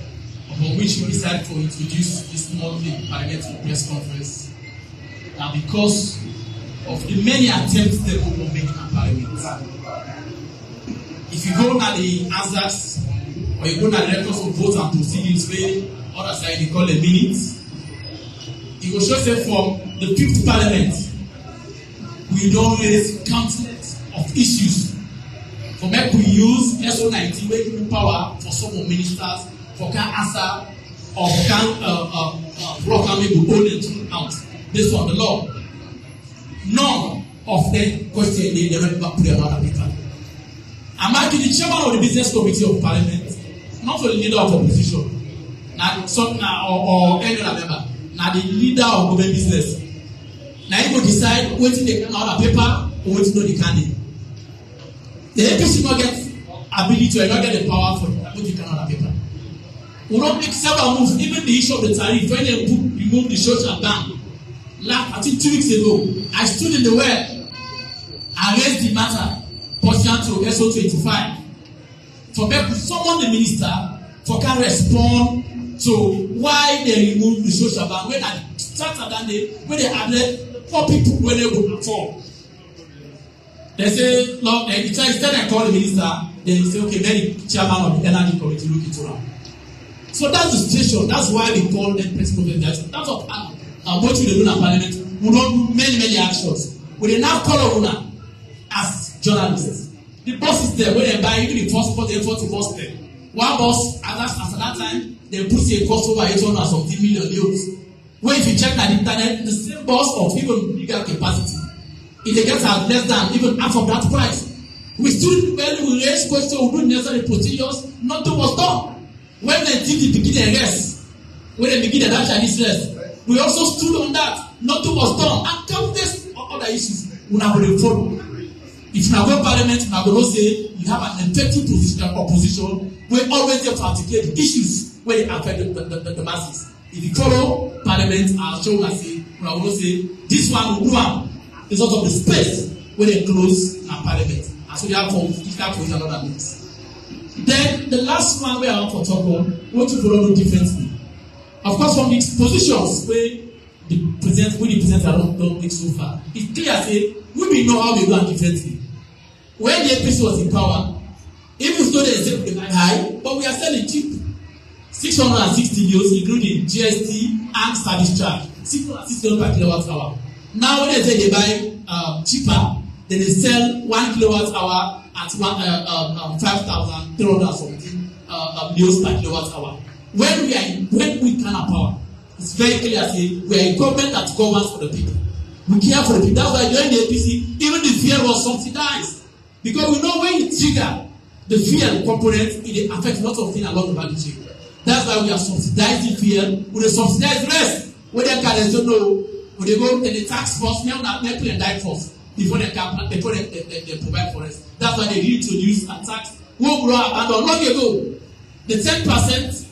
upon which we decided to introduce this monthly parliamentary press conference, because of the many attempts that we will make in parliament. If you go now the answers, or you go now the records of votes and proceedings where other side they call a minute, it will show say from the 5th parliament, we don't raise countless of issues. For make we use SO19 where giving power for some ministers for can answer or can proclaim own it out based on the law. None of them question they never put another paper. I'm actually the chairman of the business committee of parliament, not the leader of opposition, not some or any other member, not the leader of government business. Now you go decide waiting they can order paper or waiting no they can. The APC not get ability or not get the power for waiting can order paper. We don't make several moves, even the issue of the tariff when they remove the social ban. I think 2 weeks ago, I stood in the well, I raised the matter, pursuant to SO25. For people, someone the minister for can respond to why they remove the social ban when I started that day when they added 4 people when they would perform. They say, look, instead I call the minister, they say, okay, then the chairman of the energy committee look into that. So that's the situation. That's why we call them press conference. That's what what we do in parliament. We don't do many actions. We now call on as journalists. The boss is there when they buy even the first spot, they first step. One boss at that time they put a cost over 800 something million euros. When if you check the internet, the same boss of even bigger capacity, if they get at less than even half of that price, we still we raise questions, we do necessary procedures, nothing was done. When they did the beginning rest, when they begin that Chinese rest, we also stood on that, nothing was done, and countless other issues we now will follow. If you now go parliament, you now go say you have an effective opposition, we always have to articulate the issues where they affect the masses. If you follow parliament, I'll show and say, we now will say this one will do am because of the space where they close in parliament, and so therefore it can for another minute. Then the last one where I want to talk on, what to follow differently. Of course, from the positions where the present don't make so far, it's clear say we will know how we go and differently. When the APC was in power, even though they say they are high, but we are selling cheap. 660 euros, including GST and service charge. 660 per kilowatt hour. Now when they say they buy cheaper, then they sell 1 kilowatt hour at 5,300 something euros per kilowatt hour. When we can have power, it's very clear say we are a government that governs for the people. We care for the people. That's why during the APC, even the fuel was subsidized. Because we know when you trigger the fuel component, it affects lots of things along the value chain. That's why we are subsidizing fuel with a subsidized rest. When they can don't know, when they go to the tax force, now they put a die force before they provide for us. That's why they reintroduce a tax. Long ago, the 10%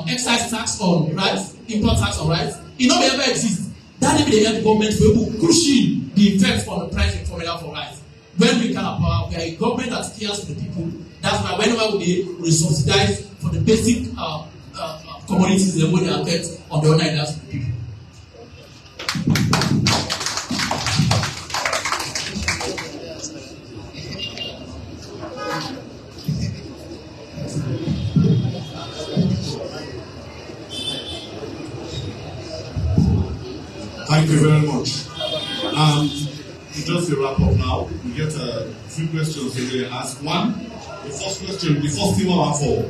excise tax on rice, import tax on rice, it no ever exists. That will be the government will cushion the effect on the pricing formula for rice. When we can power, we are a government that cares for the people. That's why whenever we subsidize for the basic commodities that we affect on the other areas of the people. Thank you very much. Just to wrap up now, we get a few questions that we ask. One, the first question, the first thing on our fall,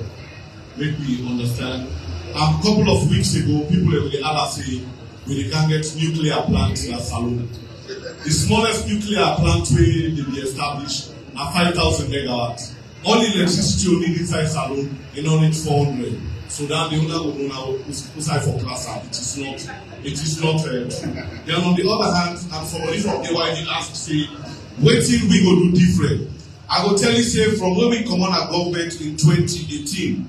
make me understand. A couple of weeks ago, people were saying we can get nuclear plants in a salon. The smallest nuclear plant where they be established are 5,000 megawatts. All electricity you need inside salon, you don't need 400. So that the owner will know now for class out. It is not true. Then on the other hand, and somebody from the YD asked, say, what thing we go do different? I will tell you, say, from when we come on our government in 2018,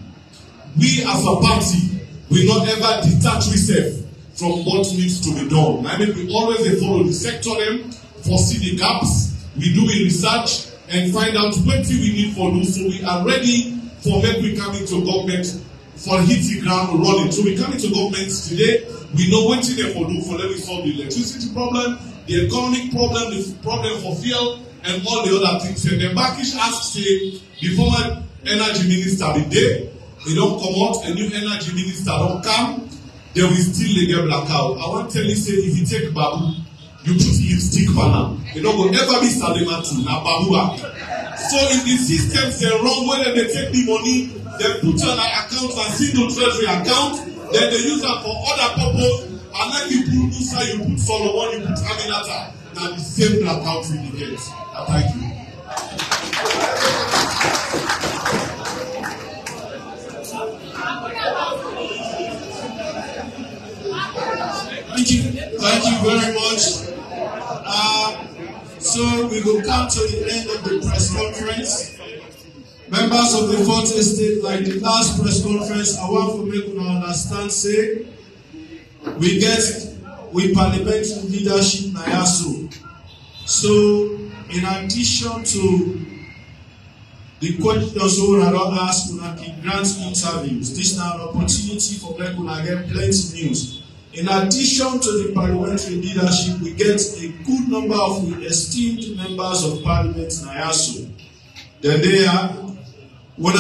we as a party will not ever detach ourselves from what needs to be done. I mean, we always dey follow the sector them, foresee the gaps, we do the research and find out what we need for do. So we are ready for when we come into government for hit the ground running. So we come into government today, we know what they for do for let me solve the electricity problem, the economic problem, the problem for fuel, and all the other things. And the Bakish asked, say, the former energy minister the day, they don't come out, a new energy minister don't come, they will still get blackout. I want to tell you, say, if you take Babu, you put lipstick banner. You don't go ever be Salimatu, na Babu. So in the systems, they're wrong. Whether they take the money, they put on an account, a single treasury account, then they use that for other purpose. And like you put Musa, you put Solomon, you put Aminata. Now the same blackout we get. Thank you. Thank you very much. So we will come to the end of the press conference. Members of the Fourth Estate, like the last press conference, I want to make you understand, say, we parliamentary leadership Nayaso. So, in addition to the questions we don't ask, we can grant interviews. This is an opportunity for people to get plenty news. In addition to the parliamentary leadership, we get a good number of esteemed members of parliament in Ayaso. Then they are, we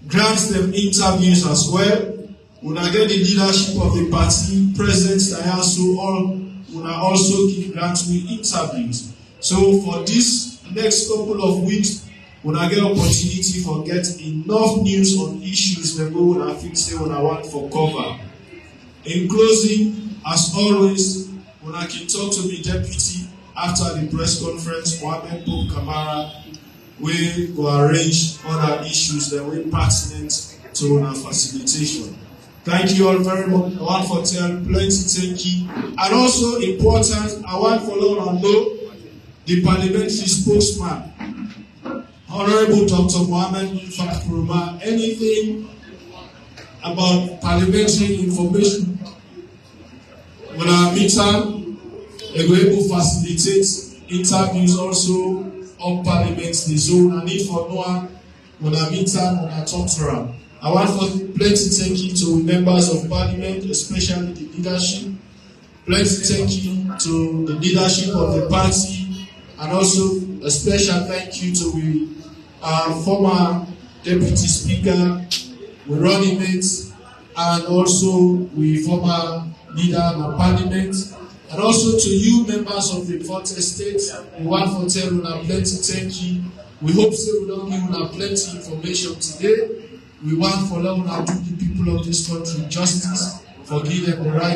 grant them interviews as well. We get the leadership of the party present in Ayaso, or we also grant me interviews. So for this next couple of weeks, we get opportunity for get enough news on issues that we will think say we want for cover. In closing, as always, when I can talk to the deputy after the press conference, Mohamed Pope Kamara, we will arrange other issues that were pertinent to our facilitation. Thank you all very much. I want for telling plenty thank you. And also important, I want for all to know the parliamentary spokesman, Honorable Dr. Mohamed Fakruma, anything about parliamentary information. When I meet them, they will able to facilitate interviews also on parliament, the zone. I need for no one when I meet them, when I talk to them. I want for plenty thank you to members of parliament, especially the leadership. Plenty thank you to the leadership of the party, and also a special thank you to the former deputy speaker, we running mates, and also we former leader of parliament, and also to you members of the Fourth Estate. We want to tell you plenty thank you. We hope so we don't give you plenty information today. We want for now to do the people of this country justice, for give them the right